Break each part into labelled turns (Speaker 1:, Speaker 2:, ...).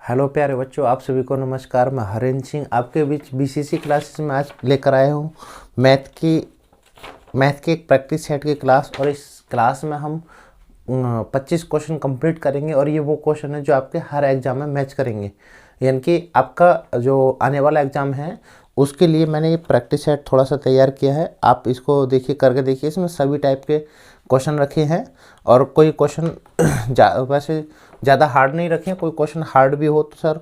Speaker 1: Hello प्यारे बच्चों, आप सभी को नमस्कार। मैं हरेंद्र सिंह आपके बीच बीसीसी क्लासेस में आज लेकर आया हूँ मैथ की एक प्रैक्टिस सेट की क्लास। और इस क्लास में हम 25 क्वेश्चन कंप्लीट करेंगे और ये वो क्वेश्चन है जो आपके हर एग्ज़ाम में मैच करेंगे। यानी कि आपका जो आने वाला एग्ज़ाम है उसके लिए मैंने ये प्रैक्टिस सेट थोड़ा सा तैयार किया है। आप इसको देखिए, करके देखिए। इसमें सभी टाइप के क्वेश्चन रखे हैं और कोई क्वेश्चन वैसे ज़्यादा हार्ड नहीं रखे हैं। कोई क्वेश्चन हार्ड भी हो तो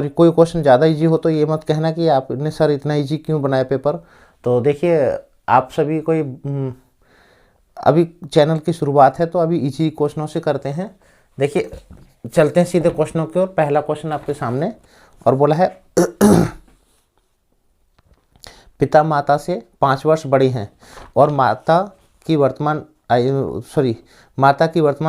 Speaker 1: कोई क्वेश्चन ज़्यादा इजी हो तो ये मत कहना कि आपने सर इतना इजी क्यों बनाया पेपर। तो देखिए, आप सभी कोई अभी चैनल की शुरुआत है तो अभी इजी क्वेश्चनों से करते हैं। देखिए, चलते हैं सीधे क्वेश्चनों की ओर। पहला क्वेश्चन आपके सामने और बोला है पिता माता से 5 वर्ष बड़ी हैं और माता की वर्तमान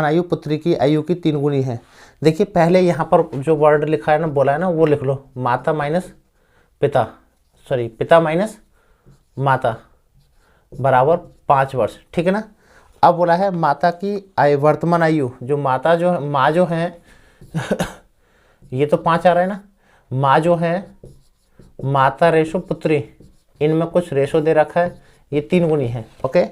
Speaker 1: आयु पुत्री की आयु की 3 गुनी है। देखिए, पहले यहाँ पर जो वर्ड लिखा है ना, बोला है ना, वो लिख लो। माता माइनस पिता, पिता माइनस माता बराबर 5 वर्ष, ठीक है ना। अब बोला है माता की वर्तमान आयु, जो माँ जो है ये तो 5 आ रहा है ना। माँ जो है, माता रेशो पुत्री, इनमें कुछ रेशो दे रखा है, ये 3 गुनी है। ओके,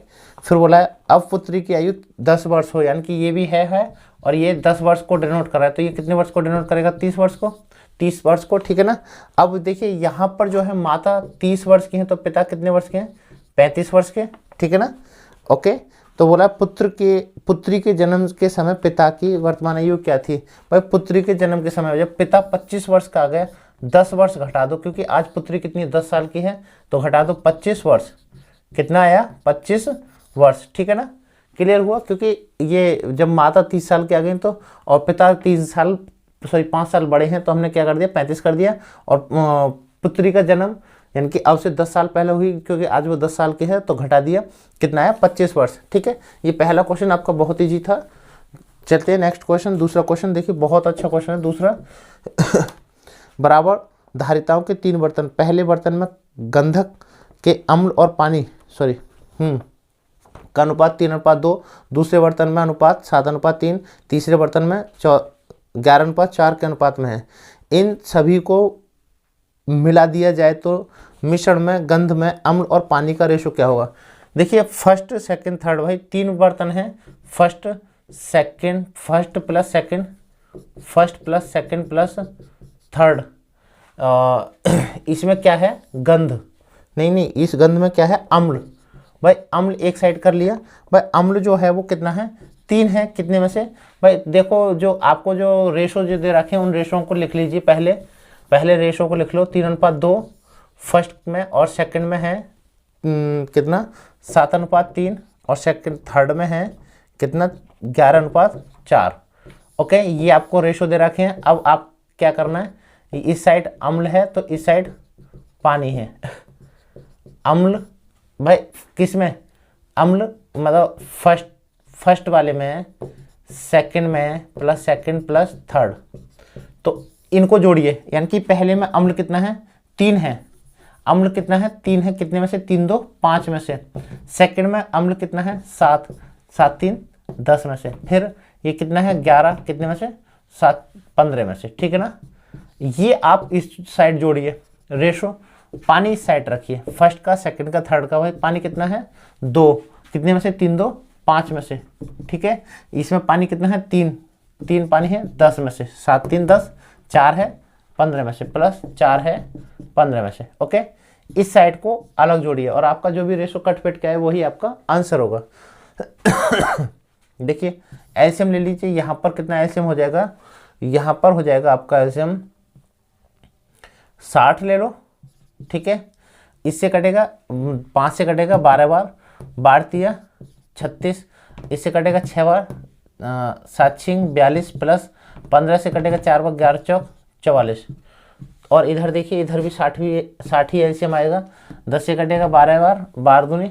Speaker 1: फिर बोला है अब पुत्री की आयु 10 वर्ष हो, यानी कि ये भी है और ये 10 वर्ष को डिनोट कर रहा है। तो ये कितने वर्ष को डिनोट करेगा? 30 वर्ष को, ठीक है ना। अब देखिए, यहाँ पर जो है माता 30 वर्ष की है तो पिता कितने वर्ष के हैं? 35 वर्ष के, ठीक है ना। ओके, तो बोला पुत्री के जन्म के समय पिता की वर्तमान आयु क्या थी? भाई, पुत्री के जन्म के समय जब पिता 25 वर्ष का आ गया, 10 वर्ष घटा दो, क्योंकि आज पुत्री कितनी 10 साल की है, तो घटा दो 25 वर्ष। कितना आया? 25 वर्ष, ठीक है ना। क्लियर हुआ? क्योंकि ये जब माता 30 साल की आ गई तो और पिता 5 साल बड़े हैं तो हमने क्या कर दिया? 35 कर दिया। और पुत्री का जन्म यानी कि अब से 10 साल पहले हुई, क्योंकि आज वो 10 साल की है, तो घटा दिया। कितना आया? 25 वर्ष, ठीक है। ये पहला क्वेश्चन आपका बहुत ईजी था। चलते हैं नेक्स्ट क्वेश्चन। दूसरा क्वेश्चन देखिए, बहुत अच्छा क्वेश्चन है दूसरा। बराबर धारिताओं के 3 बर्तन, पहले बर्तन में गंधक के अम्ल और पानी का अनुपात 3:2, दूसरे बर्तन में अनुपात 7:3, तीसरे बर्तन में 11:4 के अनुपात में है। इन सभी को मिला दिया जाए तो मिश्रण में गंध में अम्ल और पानी का रेशो क्या होगा? देखिए, फर्स्ट सेकंड थर्ड, भाई 3 बर्तन हैं। First plus second plus third. इसमें क्या है? गंध नहीं, इस गंध में क्या है? अम्ल। भाई, अम्ल एक साइड कर लिया। भाई, अम्ल जो है वो कितना है? 3 है। कितने में से? भाई देखो, जो आपको जो रेशो जो दे रखे हैं उन रेशो को लिख लीजिए। पहले रेशो को लिख लो 3:2 फर्स्ट में, और सेकंड में है कितना? 7:3, और सेकंड थर्ड में है कितना? 11:4। ओके, ये आपको रेशो दे रखे हैं। अब आप क्या करना है? इस साइड अम्ल है तो इस साइड पानी है। अम्ल भाई किस में? अम्ल मतलब फर्स्ट वाले में है, सेकंड में प्लस सेकंड प्लस थर्ड, तो इनको जोड़िए। यानी कि पहले में अम्ल कितना है? 3 है। अम्ल कितना है? 3 है। कितने में से? 3 2 5 में से। सेकंड में अम्ल कितना है? 7 7 3 10 में से। फिर ये कितना है? 11। कितने में से? 7 15 में से, ठीक है ना। ये आप इस साइड जोड़िए रेशो। पानी इस साइड रखिए, फर्स्ट का, सेकंड का, थर्ड का। भाई पानी कितना है? 2। कितने में से? 3 2 5 में से, ठीक है। इसमें पानी कितना है? 3 पानी है 10 में से। 7 3 10, 4 है 15 में से, प्लस 4 है 15 में से। ओके, इस साइड को अलग जोड़िए और आपका जो भी रेशो कट-पिट का है वही आपका आंसर होगा। देखिए, एलसीएम ले लीजिए। यहाँ पर कितना एलसीएम हो जाएगा? यहाँ पर हो जाएगा आपका एलसीएम 60 ले लो, ठीक है। इससे कटेगा 5 से कटेगा 12 बार, 12 36। इससे कटेगा 6 बार, 7 6 42, प्लस 15 से कटेगा 4 बार, 11 चौक 44। और इधर देखिए, इधर भी 60 ही एलसीएम आएगा। 10 से कटेगा 12 बार, 12 दूनी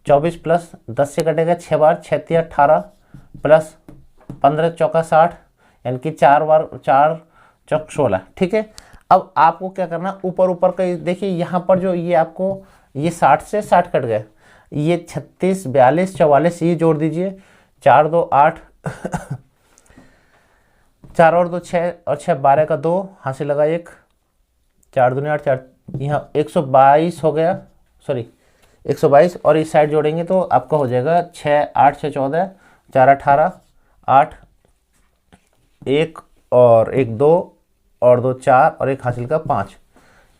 Speaker 1: 24, प्लस 10 से कटेगा 6 बार, 6 3 18, प्लस 15 चौका 60, यानी कि 4 बार, 4 चौक 16, ठीक है। अब आपको क्या करना? ऊपर का देखिए, यहाँ पर जो ये आपको ये 60 से 60 कट गया, ये 36 42 44 ये जोड़ दीजिए। 4 2 8 4 और 2 6 और 6 12 का 2 हासिल लगा 1, 4 दूनी 8, 4 यहाँ 122 हो गया, सॉरी 122, और इस साइड जोड़ेंगे तो आपका हो जाएगा 6 8 6 14, 4 18, 8 1 और 1 2 और 2 4 और 1 हासिल का 5।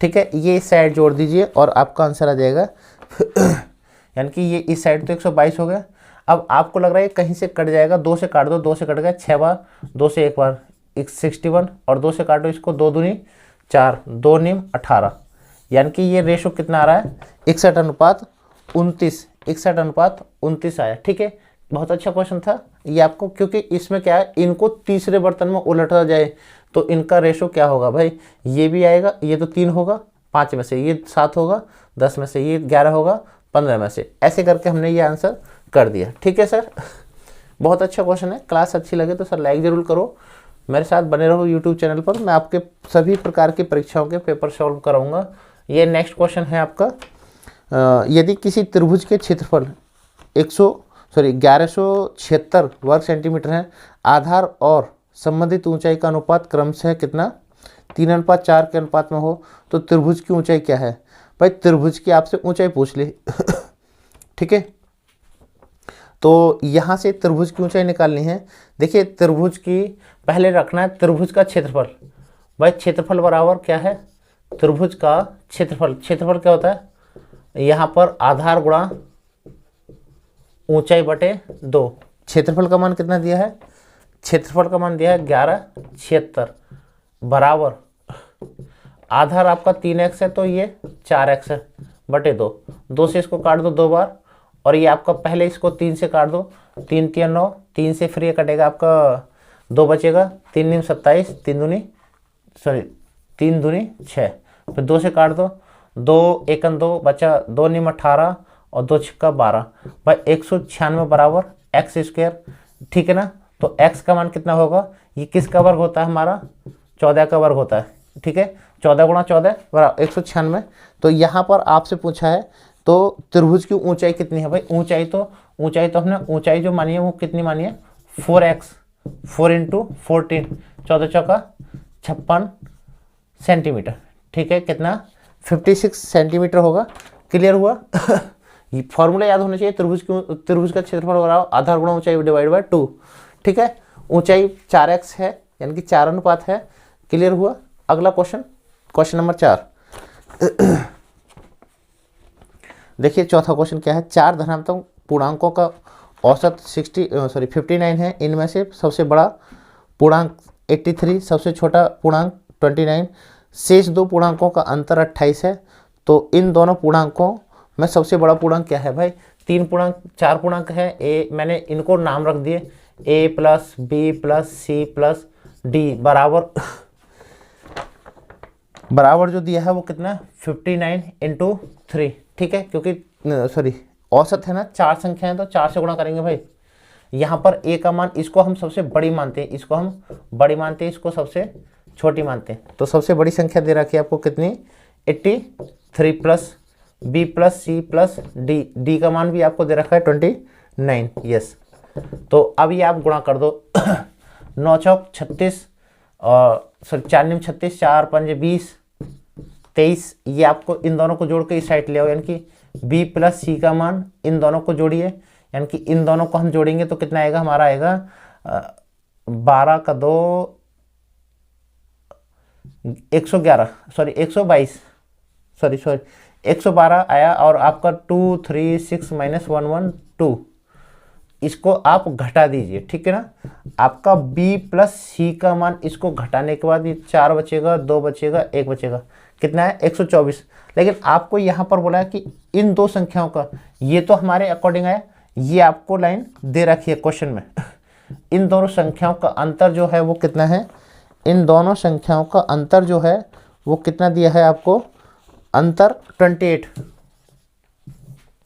Speaker 1: ठीक है, ये इस साइड जोड़ दीजिए और आपका आंसर आ जाएगा यानी कि ये इस साइड तो 122 हो गया। अब आपको लग रहा है कहीं से कट जाएगा, 2 से काट दो, 2 से कट गया 6 बार, 2 से 1 बार 61, और 2 से काटो इसको, 2 दूनी 4, 2 नीम 18, यानी कि ये रेशो कितना आ रहा है 61:29, 61:29 आया। ठीक है, बहुत अच्छा क्वेश्चन था ये आपको, क्योंकि इसमें क्या है, इनको तीसरे बर्तन में उलटा जाए तो इनका रेशो क्या होगा भाई, ये भी आएगा, ये तो 3 होगा 5 में से, ये 7 होगा 10 में से, ये 11 होगा 15 में से, ऐसे करके हमने ये आंसर कर दिया। ठीक है सर, बहुत अच्छा क्वेश्चन है। क्लास अच्छी लगे तो सर लाइक ज़रूर करो, मेरे साथ बने रहो यूट्यूब चैनल पर, मैं आपके सभी प्रकार की परीक्षाओं के पेपर सॉल्व कराऊंगा। ये नेक्स्ट क्वेश्चन है आपका, यदि किसी त्रिभुज के क्षेत्रफल 1176 वर्ग सेंटीमीटर है, आधार और संबंधित ऊंचाई का अनुपात क्रमशः कितना 3:4 के अनुपात में हो, तो त्रिभुज की ऊंचाई क्या है। भाई त्रिभुज की आपसे ऊंचाई पूछ ली ठीक है, तो यहाँ से त्रिभुज की ऊंचाई निकालनी है। देखिए त्रिभुज की पहले रखना है त्रिभुज का क्षेत्रफल। भाई क्षेत्रफल बराबर क्या है, त्रिभुज का क्षेत्रफल, क्षेत्रफल क्या होता है, यहाँ पर आधार गुणा ऊंचाई बटे 2। क्षेत्रफल का मान कितना दिया है, क्षेत्रफल का मान दिया है 1176 बराबर आधार आपका 3x है तो ये 4x है बटे 2, 2 से इसको काट दो 2 बार, और ये आपका पहले इसको 3 से काट दो, 3 3 9, 3 से फिर ये कटेगा आपका 2 बचेगा, 3 नीम 27, 3 दूनी 6, फिर 2 से काट दो, 2 1 2 बचा, 2 नीम 18 और 2 6 12, भाई 196 बराबर एक्स स्क्वायर। ठीक है ना, तो x का मान कितना होगा, ये किसका वर्ग होता है हमारा 14 का वर्ग होता है। ठीक है, 14 गुणा 14 बराबर 196। तो यहाँ पर आपसे पूछा है तो त्रिभुज की ऊंचाई कितनी है। भाई ऊंचाई तो हमने ऊंचाई जो मानी है वो कितनी मानी है 4x, 4 × 14, 14 चौका 56 सेंटीमीटर। ठीक है, कितना 56 सेंटीमीटर होगा। क्लियर हुआ ये फॉर्मूला याद होना चाहिए, त्रिभुज का क्षेत्रफल बराबर आधार गुणा ऊंचाई डिवाइड बाय 2। ठीक है, ऊंचाई 4x है यानी कि 4 अनुपात है। क्लियर हुआ। अगला क्वेश्चन, क्वेश्चन नंबर 4 देखिए चौथा क्वेश्चन क्या है, 4 धनात्मक पूर्णांकों का औसत 59 है, इनमें से सबसे बड़ा पूर्णांक 83, सबसे छोटा पूर्णांक 29, शेष 2 पूर्णांकों का अंतर 28 है, तो इन दोनों पूर्णांकों में सबसे बड़ा पूर्णांक क्या है। भाई 4 पूर्णांक है, मैंने इनको नाम रख दिए a + b + c + d बराबर जो दिया है वो कितना 59 × 3। ठीक है, क्योंकि औसत है ना, 4 संख्या है तो 4 से गुणा करेंगे। भाई यहाँ पर a का मान, इसको हम सबसे बड़ी मानते हैं, इसको सबसे छोटी मानते हैं, तो सबसे बड़ी संख्या दे रखी है आपको कितनी 83 + b + c + d, d का मान भी आपको दे रखा है 29। यस, तो अब ये आप गुणा कर दो 9 चौक 36 और 4 नीम 36, 4 पंजे 20, 23, ये आपको इन दोनों को जोड़ के इस साइड ले आओ, यानी कि b + c का मान इन दोनों को जोड़िए, यानी कि इन दोनों को हम जोड़ेंगे तो कितना आएगा हमारा, आएगा 12 का 2 112 आया, और आपका 2 3 6 - 1 1 2, इसको आप घटा दीजिए। ठीक है ना, आपका b + c का मान, इसको घटाने के बाद ये 4 बचेगा, 2 बचेगा, 1 बचेगा, कितना है 124। लेकिन आपको यहाँ पर बोला है कि इन 2 संख्याओं का, ये तो हमारे अकॉर्डिंग आया, ये आपको लाइन दे रखी है क्वेश्चन में इन दोनों संख्याओं का अंतर जो है वो कितना है, इन दोनों संख्याओं का अंतर जो है वो कितना दिया है आपको, अंतर 28,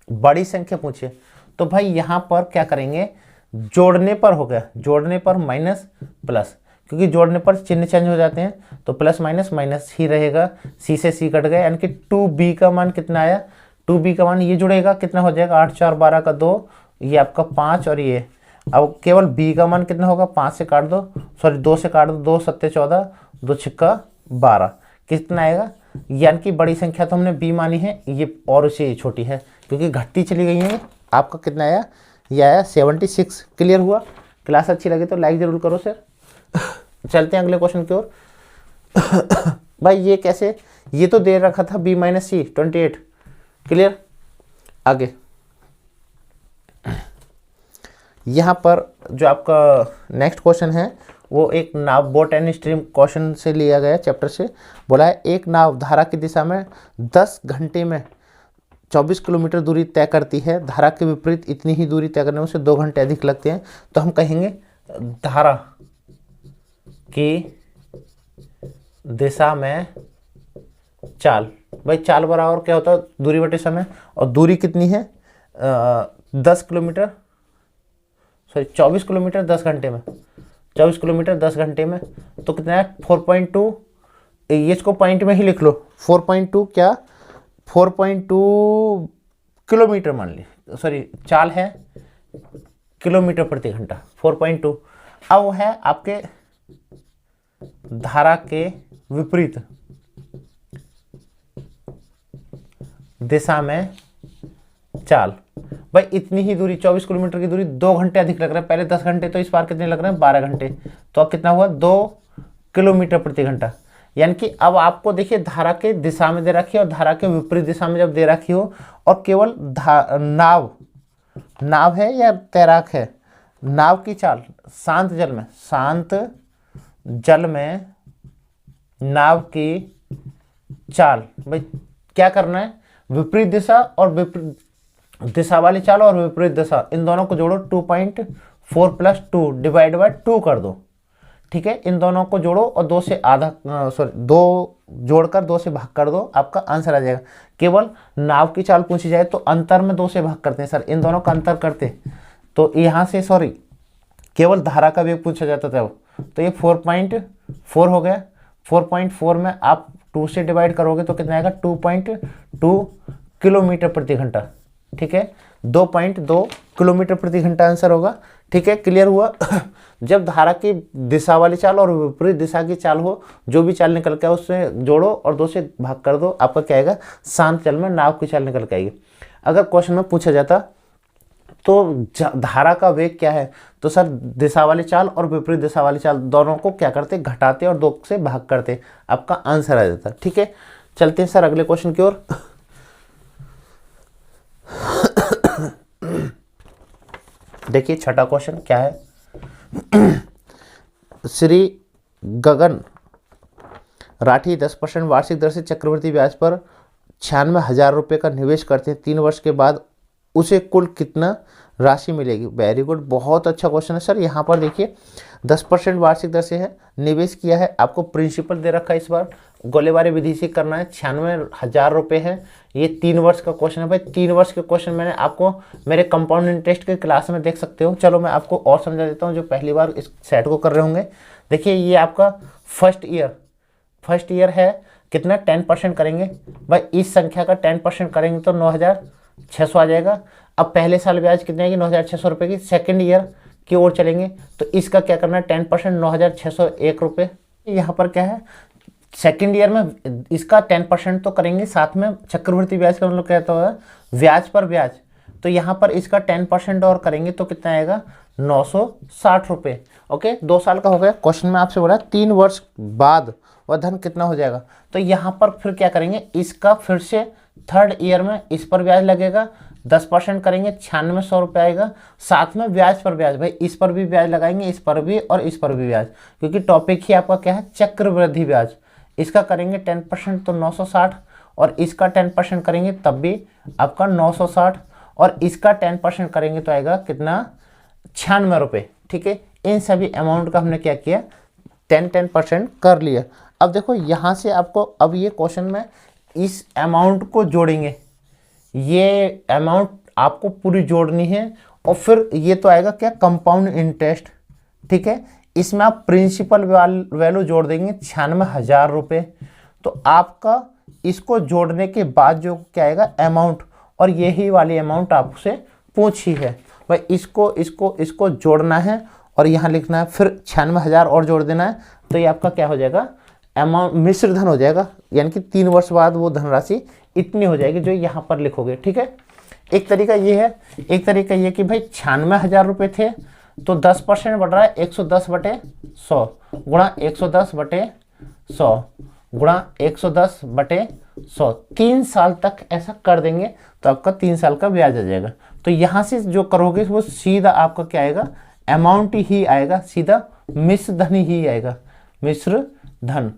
Speaker 1: बड़ी संख्या पूछे। तो भाई यहाँ पर क्या करेंगे, जोड़ने पर हो गया, जोड़ने पर माइनस प्लस, क्योंकि जोड़ने पर चिन्ह चेंज हो जाते हैं, तो प्लस माइनस माइनस ही रहेगा, सी से सी कट गया, यानी कि 2b का मान कितना आया, 2b का मान ये जुड़ेगा कितना हो जाएगा 8 4 12 का 2, ये आपका 5 और ये अब केवल बी का मान कितना होगा, 5 से काट दो, सॉरी 2 से काट दो, 2 सत्ते 14, 2 छिक्का 12, कितना आएगा, यानी कि बड़ी संख्या तो हमने बी मानी है, ये और उससे छोटी है क्योंकि घटती चली गई है। आपका कितना आया, ये आया 76। क्लियर हुआ। क्लास अच्छी लगे तो लाइक जरूर करो सर। चलते हैं अगले क्वेश्चन की ओर। भाई ये कैसे, ये तो दे रखा था बी माइनस सी 28। क्लियर। आगे यहाँ पर जो आपका नेक्स्ट क्वेश्चन है वो एक नाव, बोट एंड स्ट्रीम क्वेश्चन से लिया गया चैप्टर से। बोला है एक नाव धारा की दिशा में 10 घंटे में 24 किलोमीटर दूरी तय करती है, धारा के विपरीत इतनी ही दूरी तय करने में उसे 2 घंटे अधिक लगते हैं। तो हम कहेंगे धारा की दिशा में चाल। भाई चाल बराबर क्या होता है, दूरी बटे समय, और दूरी कितनी है 10 किलोमीटर, सॉरी 24 किलोमीटर 10 घंटे में, 24 किलोमीटर 10 घंटे में, तो कितना है 4.2, ये इसको पॉइंट में ही लिख लो, 4.2 क्या 4.2 किलोमीटर मान ली, सॉरी चाल है किलोमीटर प्रति घंटा 4.2। अब है आपके धारा के विपरीत दिशा में चाल। भाई इतनी ही दूरी 24 किलोमीटर की दूरी 2 घंटे अधिक लग रहा है, पहले 10 घंटे, तो इस बार कितने लग रहे हैं 12 घंटे, तो अब कितना हुआ 2 किलोमीटर प्रति घंटा। यानी कि अब आपको देखिए धारा के दिशा में दे रखी है और धारा के विपरीत दिशा में जब दे रखी हो, और केवल नाव है या तैराक है, नाव की चाल शांत जल में नाव की चाल। भाई क्या करना है, विपरीत दिशा और विपरीत दिशा वाली चाल और विपरीत दिशा, इन दोनों को जोड़ो, 2.4 + 2 डिवाइड बाय 2 कर दो। ठीक है, इन दोनों को जोड़ो और 2 से आधा, सॉरी 2 जोड़कर 2 से भाग कर दो, आपका आंसर आ जाएगा। केवल नाव की चाल पूछी जाए तो अंतर में 2 से भाग करते हैं सर, इन दोनों का अंतर करते, तो यहाँ से सॉरी केवल धारा का वेग पूछा जाता था, तो ये 4.4 हो गया। 4.4 में आप 2 से डिवाइड करोगे तो कितना आएगा 2.2 किलोमीटर प्रति घंटा। ठीक है, 2.2 किलोमीटर प्रति घंटा आंसर होगा। ठीक है, क्लियर हुआ। जब धारा की दिशा वाली चाल और विपरीत दिशा की चाल हो, जो भी चाल निकल के आए उससे जोड़ो और 2 से भाग कर दो, आपका क्या आएगा, शांत जल में नाव की चाल निकल के आएगी। अगर क्वेश्चन में पूछा जाता तो धारा का वेग क्या है, तो सर दिशा वाली चाल और विपरीत दिशा वाली चाल दोनों को क्या करते, घटाते और 2 से भाग करते, आपका आंसर आ जाता। ठीक है, चलते हैं सर अगले क्वेश्चन की ओर। देखिए छठा क्वेश्चन क्या है। श्री गगन राठी 10% वार्षिक दर से चक्रवृद्धि ब्याज पर 96,000 रुपये का निवेश करते हैं, 3 वर्ष के बाद उसे कुल कितना राशि मिलेगी। वेरी गुड, बहुत अच्छा क्वेश्चन है सर। यहाँ पर देखिए 10% वार्षिक दर से है, निवेश किया है, आपको प्रिंसिपल दे रखा है, इस बार गोलेबारी विधि से करना है, 96,000 रुपये है। ये 3 वर्ष का क्वेश्चन है। भाई 3 वर्ष के क्वेश्चन मैंने आपको मेरे कंपाउंड इंटरेस्ट के क्लास में देख सकते हो। चलो मैं आपको और समझा देता हूँ जो पहली बार इस सेट को कर रहे होंगे। देखिए ये आपका फर्स्ट ईयर है, कितना 10% करेंगे। भाई इस संख्या का 10% करेंगे तो 9,600 आ जाएगा। अब पहले साल ब्याज कितने आएगी, 9,600 रुपये की। सेकेंड ईयर की ओर चलेंगे तो इसका क्या करना है, 10% 9,601 रुपये। यहाँ पर क्या है, सेकेंड ईयर में इसका 10% तो करेंगे, साथ में चक्रवृद्धि ब्याज का मतलब कहता है ब्याज पर ब्याज, तो यहाँ पर इसका 10% और करेंगे तो कितना आएगा, 960 रुपये। ओके, 2 साल का हो गया। क्वेश्चन में आपसे बोला 3 वर्ष बाद वह धन कितना हो जाएगा, तो यहाँ पर फिर क्या करेंगे, इसका फिर से थर्ड ईयर में इस पर ब्याज लगेगा, 10% करेंगे, 9600 रुपये आएगा, साथ में ब्याज पर ब्याज। भाई इस पर भी ब्याज लगाएंगे, इस पर भी और इस पर भी ब्याज, क्योंकि टॉपिक ही आपका क्या है, चक्रवृद्धि ब्याज। इसका करेंगे 10% तो 960, और इसका 10% करेंगे तब भी आपका 960, और इसका 10% करेंगे तो आएगा कितना, 96 रुपये। ठीक है, इन सभी अमाउंट का हमने क्या किया, 10% कर लिया। अब देखो यहाँ से आपको, अब ये क्वेश्चन में इस अमाउंट को जोड़ेंगे, ये अमाउंट आपको पूरी जोड़नी है, और फिर ये तो आएगा क्या, कंपाउंड इंटरेस्ट। ठीक है, इसमें आप प्रिंसिपल वैल्यू जोड़ देंगे 96,000 रुपये, तो आपका इसको जोड़ने के बाद जो क्या आएगा, अमाउंट, और यही वाली अमाउंट आपसे पूछी है। भाई इसको इसको इसको जोड़ना है और यहाँ लिखना है, फिर 96,000 और जोड़ देना है, तो ये आपका क्या हो जाएगा, अमाउंट मिश्र धन हो जाएगा। यानी कि 3 वर्ष बाद वो धनराशि इतनी हो जाएगी जो यहाँ पर लिखोगे, ठीक है। एक तरीका ये है, एक तरीका ये कि भाई 96,000 रुपये थे तो 10% बढ़ रहा है 110/100 गुणा 110/100 गुणा 110/100, 3 साल तक ऐसा कर देंगे तो आपका 3 साल का ब्याज आ जाएगा। तो यहाँ से जो करोगे वो सीधा आपका क्या आएगा, अमाउंट ही आएगा, सीधा मिश्र धन ही आएगा, मिश्र धन,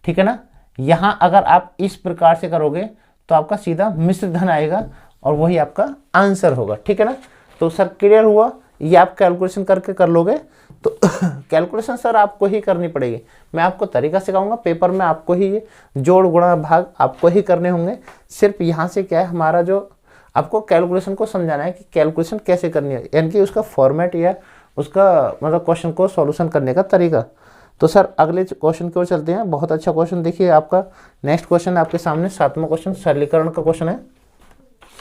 Speaker 1: ठीक है ना। यहाँ अगर आप इस प्रकार से करोगे तो आपका सीधा मिश्र धन आएगा और वही आपका आंसर होगा, ठीक है ना। तो सर क्लियर हुआ, ये आप कैलकुलेशन करके कर लोगे तो कैलकुलेशन सर आपको ही करनी पड़ेगी, मैं आपको तरीका सिखाऊंगा, पेपर में आपको ही ये जोड़ गुणा भाग आपको ही करने होंगे। सिर्फ यहाँ से क्या है, हमारा जो आपको कैलकुलेशन को समझाना है कि कैलकुलेशन कैसे करनी है, यानी कि उसका फॉर्मेट या उसका मतलब क्वेश्चन को सॉल्यूशन करने का तरीका। तो सर अगले क्वेश्चन की ओर चलते हैं। बहुत अच्छा क्वेश्चन देखिए, आपका नेक्स्ट क्वेश्चन आपके सामने 7वां क्वेश्चन सरलीकरण का क्वेश्चन है,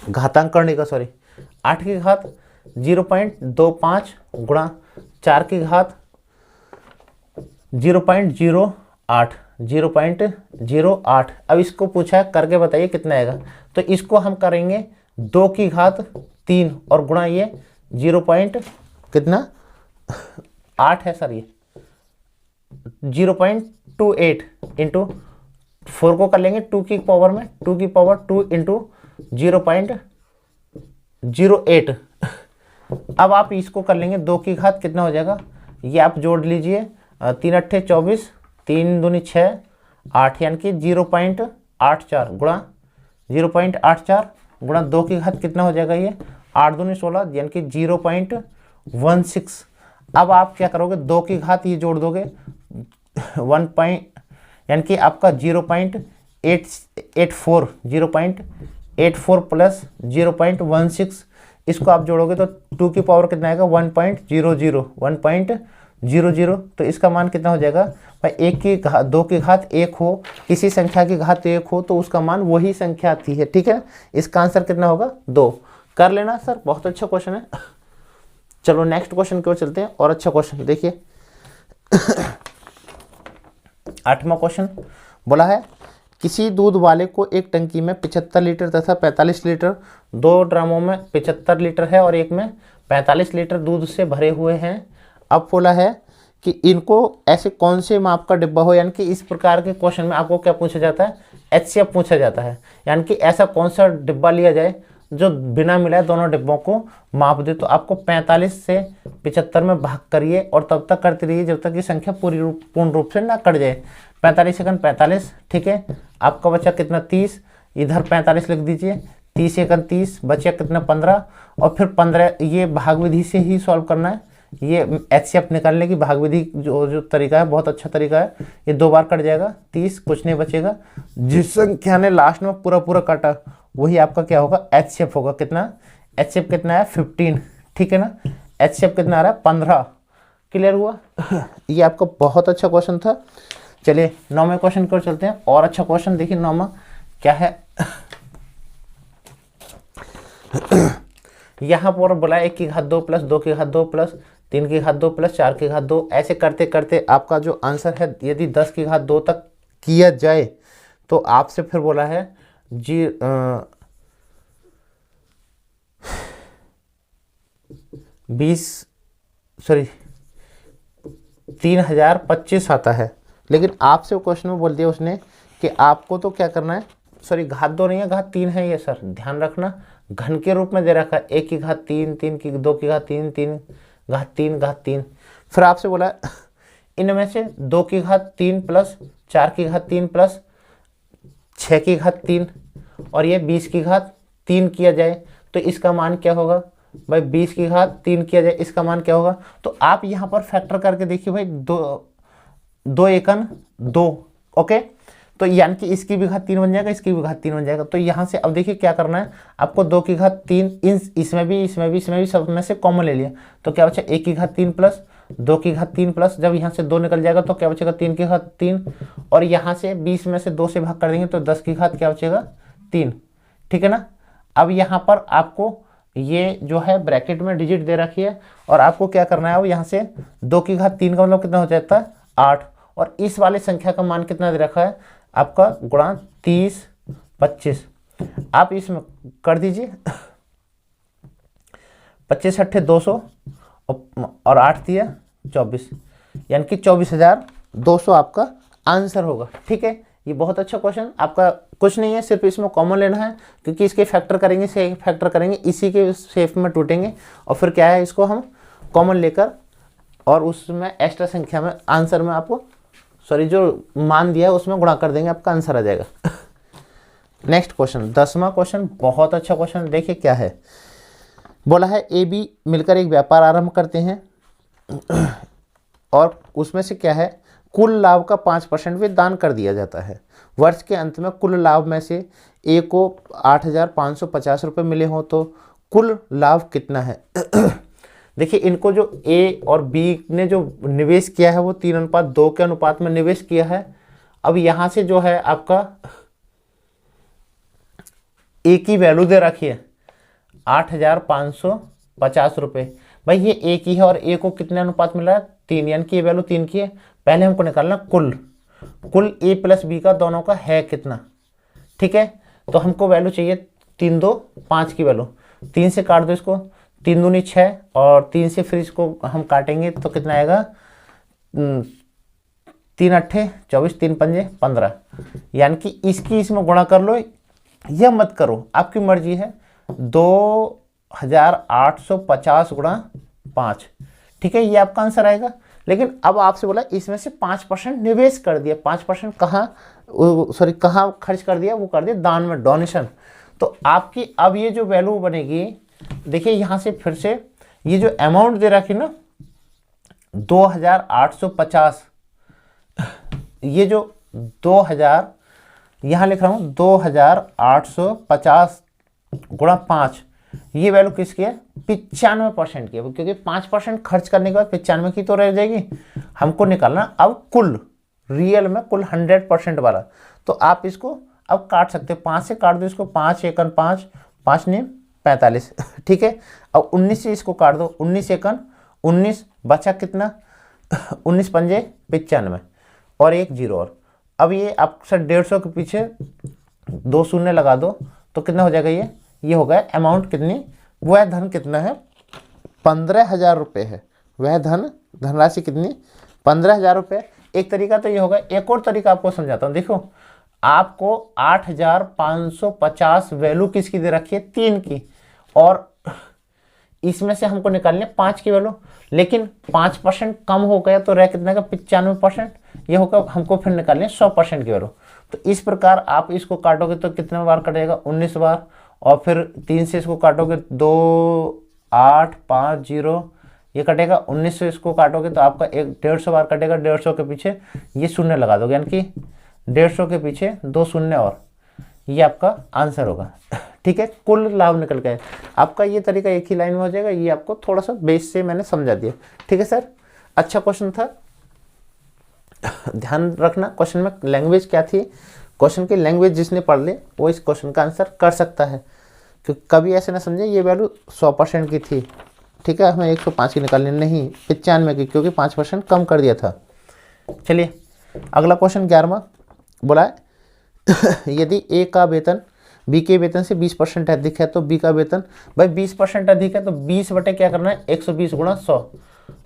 Speaker 1: घातांक करने का, सॉरी 8 की घात 0.25 गुणा 4 की घात 0.08 0.08। अब इसको पूछा है करके बताइए कितना आएगा। तो इसको हम करेंगे 2 की घात 3 और गुणा ये 0. कितना 8 है सर, ये 0.28 इंटू 4 को कर लेंगे 2 की पावर में, 2 की पावर 2 इंटू 0.08। अब आप इसको कर लेंगे 2 की घात कितना हो जाएगा, ये आप जोड़ लीजिए, 3 अट्ठे 24, 3 दूनी 6, 8 यानी कि 0.84 गुणा 0.84 गुणा 2 की घात कितना हो जाएगा, ये 8 दूनी 16 यानी कि 0.16। अब आप क्या करोगे, 2 की घात ये जोड़ दोगे 1 यानी कि आपका 0.84 प्लस 0.16, इसको आप जोड़ोगे तो 2 की पावर कितना आएगा 1.00। तो इसका मान कितना हो जाएगा भाई, 2 की घात 1 हो, किसी संख्या की घात 1 हो तो उसका मान वही संख्या आती है, ठीक है। इसका आंसर कितना होगा 2। कर लेना सर, बहुत अच्छा क्वेश्चन है। चलो नेक्स्ट क्वेश्चन की ओर चलते हैं, और अच्छा क्वेश्चन देखिए 8वां क्वेश्चन बोला है, किसी दूध वाले को एक टंकी में 75 लीटर तथा 45 लीटर, 2 ड्रमों में 75 लीटर है और एक में 45 लीटर दूध से भरे हुए हैं। अब बोला है कि इनको ऐसे कौन से माप का डिब्बा हो, यानी कि इस प्रकार के क्वेश्चन में आपको क्या पूछा जाता है, HCF पूछा जाता है, यानी कि ऐसा कौन सा डिब्बा लिया जाए जो बिना मिलाए दोनों डिब्बों को माप दे। तो आपको 45 से 75 में भाग करिए और तब तक करते रहिए जब तक ये संख्या पूर्ण रूप से ना कट जाए। 45 सेकंड 45, ठीक है। आपका बचा कितना 30, इधर 45 लिख दीजिए, 30 सेकंड 30, बचा कितना 15, और फिर 15 ये भाग विधि से ही सॉल्व करना है। ये HCF निकालने की भाग विधि जो तरीका है बहुत अच्छा तरीका है। ये 2 बार कट जाएगा, 30 कुछ नहीं बचेगा, जिस संख्या ने लास्ट में पूरा काटा वही आपका क्या होगा HCF होगा। कितना HCF कितना है 15, ठीक है ना। HCF कितना आ रहा है 15। क्लियर हुआ ये आपका बहुत अच्छा क्वेश्चन था। चलिए 9वें क्वेश्चन की ओर चलते हैं, और अच्छा क्वेश्चन देखिए 9वां क्या है। यहाँ पर बोला 1 की घात 2 प्लस 2 की घात 2 प्लस 3 की घात 2 प्लस 4 की घात 2, ऐसे करते करते आपका जो आंसर है यदि 10 की घात 2 तक किया जाए तो आपसे फिर बोला है जी 3025 आता है, लेकिन आपसे क्वेश्चन में बोल दिया उसने कि आपको तो क्या करना है, सॉरी घात 2 नहीं है घात 3 है ये सर, ध्यान रखना घन के रूप में दे रखा है। 1 की घात 3, 3 की 2 की घात 3, 3 घात 3 घात 3। फिर आपसे बोला इनमें से 2 की घात 3 प्लस 4 की घात 3 प्लस 6 की घात 3 और ये 20 की घात 3 किया जाए तो इसका मान क्या होगा भाई, 20 की घात 3 किया जाए इसका मान क्या होगा। तो आप यहाँ पर फैक्टर करके देखिए भाई, 2 एकन 2, ओके। तो यानी कि इसकी भी घात 3 बन जाएगा, इसकी भी घात 3 बन जाएगा। तो यहाँ से अब देखिए क्या करना है आपको, 2 की घात 3 इसमें भी सब में से कॉमन ले लिया तो क्या बचा 1 की घात 3 प्लस 2 की घात 3 प्लस, जब यहाँ से 2 निकल जाएगा तो क्या बचेगा 3 की घात 3, और यहाँ से 20 में से 2 से भाग कर देंगे तो 10 की घात क्या बचेगा 3, ठीक है ना। अब यहाँ पर आपको ये जो है ब्रैकेट में डिजिट दे रखी है और आपको क्या करना है, वो यहाँ से 2 की घात 3 का मतलब कितना हो जाता है 8, और इस वाली संख्या का मान कितना दे रखा है आपका गुणा 30 25। आप इसमें कर दीजिए 25 अट्ठे 200 और 8 दिया 24, यानी कि 24,200 आपका आंसर होगा। ठीक है, ये बहुत अच्छा क्वेश्चन, आपका कुछ नहीं है, सिर्फ इसमें कॉमन लेना है, क्योंकि इसके फैक्टर करेंगे से फैक्टर करेंगे इसी के शेप में टूटेंगे, और फिर क्या है इसको हम कॉमन लेकर और उसमें एक्स्ट्रा संख्या में आंसर में आपको जो मान दिया है उसमें गुणा कर देंगे, आपका आंसर आ जाएगा। नेक्स्ट क्वेश्चन 10वां क्वेश्चन, बहुत अच्छा क्वेश्चन। देखिए क्या है, बोला है ए बी मिलकर एक व्यापार आरंभ करते हैं और उसमें से क्या है कुल लाभ का 5% भी दान कर दिया जाता है। वर्ष के अंत में कुल लाभ में से ए को 8,550 रुपये मिले हों तो कुल लाभ कितना है। देखिए इनको जो ए और बी ने जो निवेश किया है वो 3:2 के अनुपात में निवेश किया है। अब यहाँ से जो है आपका ए की वैल्यू दे रखी है 8,550 रुपये। भाई ये ए की है और ए को कितने अनुपात मिल रहा है 3, यानी कि ये वैल्यू 3 की है। पहले हमको निकालना कुल ए प्लस बी का दोनों का है कितना। ठीक है, तो हमको वैल्यू चाहिए 3 2 5 की वैल्यू। 3 से काट दो इसको, 3 दूनी 6 और 3 से फिर इसको हम काटेंगे तो कितना आएगा 3 अट्ठे 24 3 पंजे 15, यानी कि इसकी इसमें गुणा कर लो या मत करो, आपकी मर्जी है। 2,850 गुणा 5, ठीक है, ये आपका आंसर आएगा। लेकिन अब आपसे बोला इसमें से 5% निवेश कर दिया, 5% कहाँ खर्च कर दिया, वो कर दिया दान में, डोनेशन। तो आपकी अब ये जो वैल्यू बनेगी, देखिए यहाँ से फिर से ये जो अमाउंट दे रखी ना 2,850, ये जो 2000 यहाँ लिख रहा हूँ 2,850 गुणा 5, ये वैल्यू किसकी है 95% की है, क्योंकि 5% खर्च करने के बाद 95 की तो रह जाएगी। हमको निकालना अब कुल रियल में कुल 100% वाला। तो आप इसको अब काट सकते हो, 5 से काट दो इसको, 5 एकन 5 5 ने 45, ठीक है। अब 19 से इसको काट दो, 19 एकन 19, बचा कितना 19 पंजे 95 और एक जीरो और। अब ये आप सर 150 के पीछे 2 शून्य लगा दो तो कितना हो जाएगा, ये हो गया अमाउंट कितनी, वह धन कितना है 15,000 रुपये है। वह धनराशि कितनी 15,000 रुपये। एक तरीका तो ये होगा, एक और तरीका आपको समझाता हूँ। देखो आपको 8,550 वैल्यू किसकी दे रखी है 3 की, और इसमें से हमको निकालनी है 5 की वैल्यू, लेकिन 5% कम हो गया तो रह कितना का 95%, ये होगा हमको फिर निकालनी है 100% की वैल्यू। तो इस प्रकार आप इसको काटोगे तो कितने बार कटेगा 19 बार, और फिर 3 से इसको काटोगे 2 8 5 0 ये कटेगा, 19 से इसको काटोगे तो आपका 150 बार कटेगा। 150 के पीछे ये शून्य लगा दोगे, यानी कि 150 के पीछे 2 शून्य और, ये आपका आंसर होगा। ठीक है, कुल लाभ निकल गए। आपका ये तरीका एक ही लाइन में हो जाएगा। ये आपको थोड़ा सा बेस से मैंने समझा दिया। ठीक है सर, अच्छा क्वेश्चन था, ध्यान रखना क्वेश्चन में लैंग्वेज क्या थी। क्वेश्चन की लैंग्वेज जिसने पढ़ ले वो इस क्वेश्चन का आंसर कर सकता है, क्योंकि कभी ऐसे ना समझे ये वैल्यू 100% की थी, ठीक है, हमें 105 की निकालनी नहीं 95 की, क्योंकि 5% कम कर दिया था। चलिए अगला क्वेश्चन 11वां बोला है यदि ए का वेतन बी के वेतन से 20% अधिक है तो बी का वेतन, भाई 20% अधिक है तो 20 बटे क्या करना है 120 गुणा 100,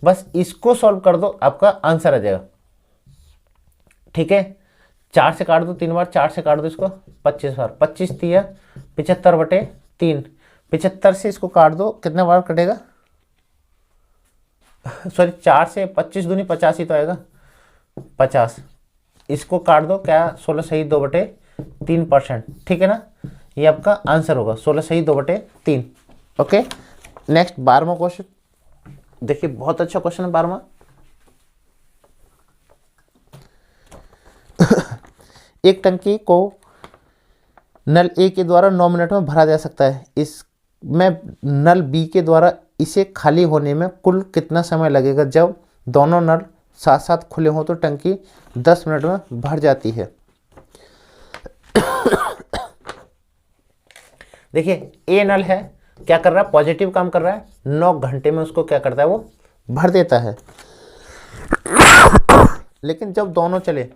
Speaker 1: बस इसको सॉल्व कर दो आपका आंसर आ जाएगा। ठीक है, 4 से काट दो 3 बार, 4 से काट दो इसको 25 बार, 25 दिया 75 बटे 3, 75 से इसको काट दो कितने बार कटेगा, सॉरी 4 से 25 दूनी 50 ही तो आएगा 50, इसको काट दो क्या 16 सही 2 बटे 3%, ठीक है ना, ये आपका आंसर होगा 16 सही 2 बटे 3। ओके, नेक्स्ट 12वां क्वेश्चन देखिए, बहुत अच्छा क्वेश्चन है 12वां। एक टंकी को नल ए के द्वारा 9 मिनट में भरा जा सकता है, इसमें नल बी के द्वारा इसे खाली होने में कुल कितना समय लगेगा। जब दोनों नल साथ साथ खुले हों तो टंकी 10 मिनट में भर जाती है। देखिए ए नल है क्या कर रहा है, पॉजिटिव काम कर रहा है, 9 घंटे में उसको क्या करता है, वो भर देता है। लेकिन जब दोनों चले,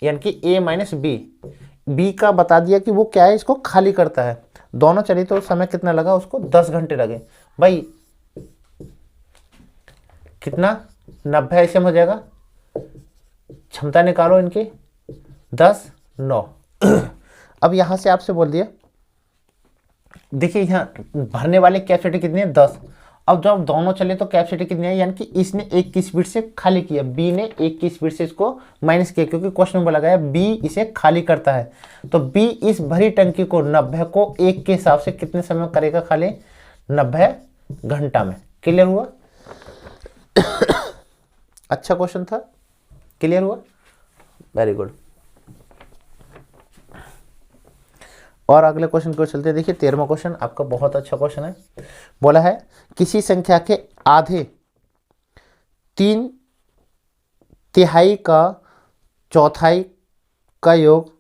Speaker 1: यानी कि ए माइनस बी का बता दिया कि वो क्या है, इसको खाली करता है, दोनों चली तो समय कितना लगा उसको, 10 घंटे लगे। भाई कितना, 90 ऐसे में हो जाएगा, क्षमता निकालो इनकी, 10 9। अब यहां से आपसे बोल दिया, देखिए यहाँ भरने वाले कैपेसिटी कितनी है, 10। अब जब दोनों चले तो कैपेसिटी कितनी है, यानी कि इसने 1 की स्पीड से खाली किया, बी ने 1 की स्पीड से इसको माइनस किया, क्योंकि क्वेश्चन में बोला गया बी इसे खाली करता है। तो बी इस भरी टंकी को 90 को 1 के हिसाब से कितने समय में करेगा खाली, 90 घंटा में। क्लियर हुआ? अच्छा क्वेश्चन था, क्लियर हुआ, वेरी गुड। और अगले क्वेश्चन को चलते हैं। देखिए 13वां क्वेश्चन आपका बहुत अच्छा क्वेश्चन है। बोला है किसी संख्या के आधे 3/3 का चौथाई का योग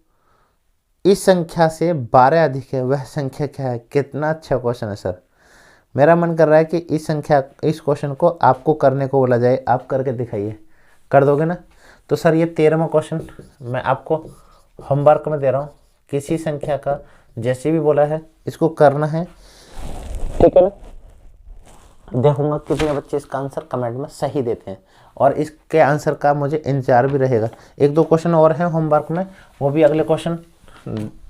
Speaker 1: इस संख्या से 12 अधिक है, वह संख्या क्या है। कितना अच्छा क्वेश्चन है सर। मेरा मन कर रहा है कि इस क्वेश्चन को आपको करने को बोला जाए, आप करके दिखाइए, कर दोगे ना। तो सर ये 13वां क्वेश्चन मैं आपको होमवर्क में दे रहा हूँ। किसी संख्या का जैसे भी बोला है इसको करना है, ठीक है ना। देखूंगा कितने बच्चे इसका आंसर कमेंट में सही देते हैं, और इसके आंसर का मुझे इंतजार भी रहेगा। 1-2 क्वेश्चन और हैं होमवर्क में, वो भी अगले क्वेश्चन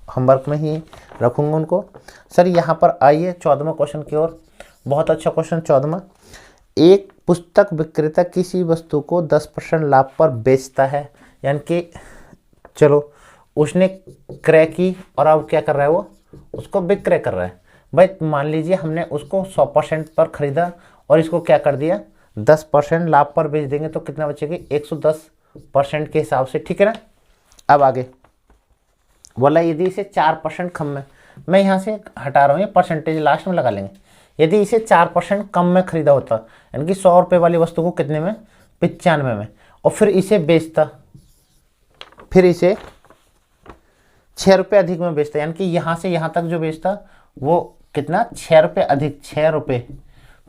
Speaker 1: होमवर्क में ही रखूंगा उनको। सर यहाँ पर आइए 14वां क्वेश्चन की ओर। बहुत अच्छा क्वेश्चन 14वां। एक पुस्तक विक्रेता किसी वस्तु को 10% लाभ पर बेचता है, यानी कि चलो उसने क्रय की और अब क्या कर रहा है, वो उसको विक्रय कर रहा है। भाई मान लीजिए हमने उसको 100% पर खरीदा और इसको क्या कर दिया, 10% लाभ पर बेच देंगे, तो कितना बचेगी, 110% के हिसाब से, ठीक है ना। अब आगे बोला यदि इसे 4% कम में, मैं यहाँ से हटा रहा हूँ, ये परसेंटेज लास्ट में लगा लेंगे। यदि इसे 4% कम में खरीदा होता, यानी कि 100 रुपये वाली वस्तु को कितने में, 95 में, और फिर इसे बेचता, फिर इसे 6 रुपये अधिक में बेचता, यानी कि यहाँ से यहाँ तक जो बेचता वो कितना, 6 रुपये अधिक, 6 रुपये।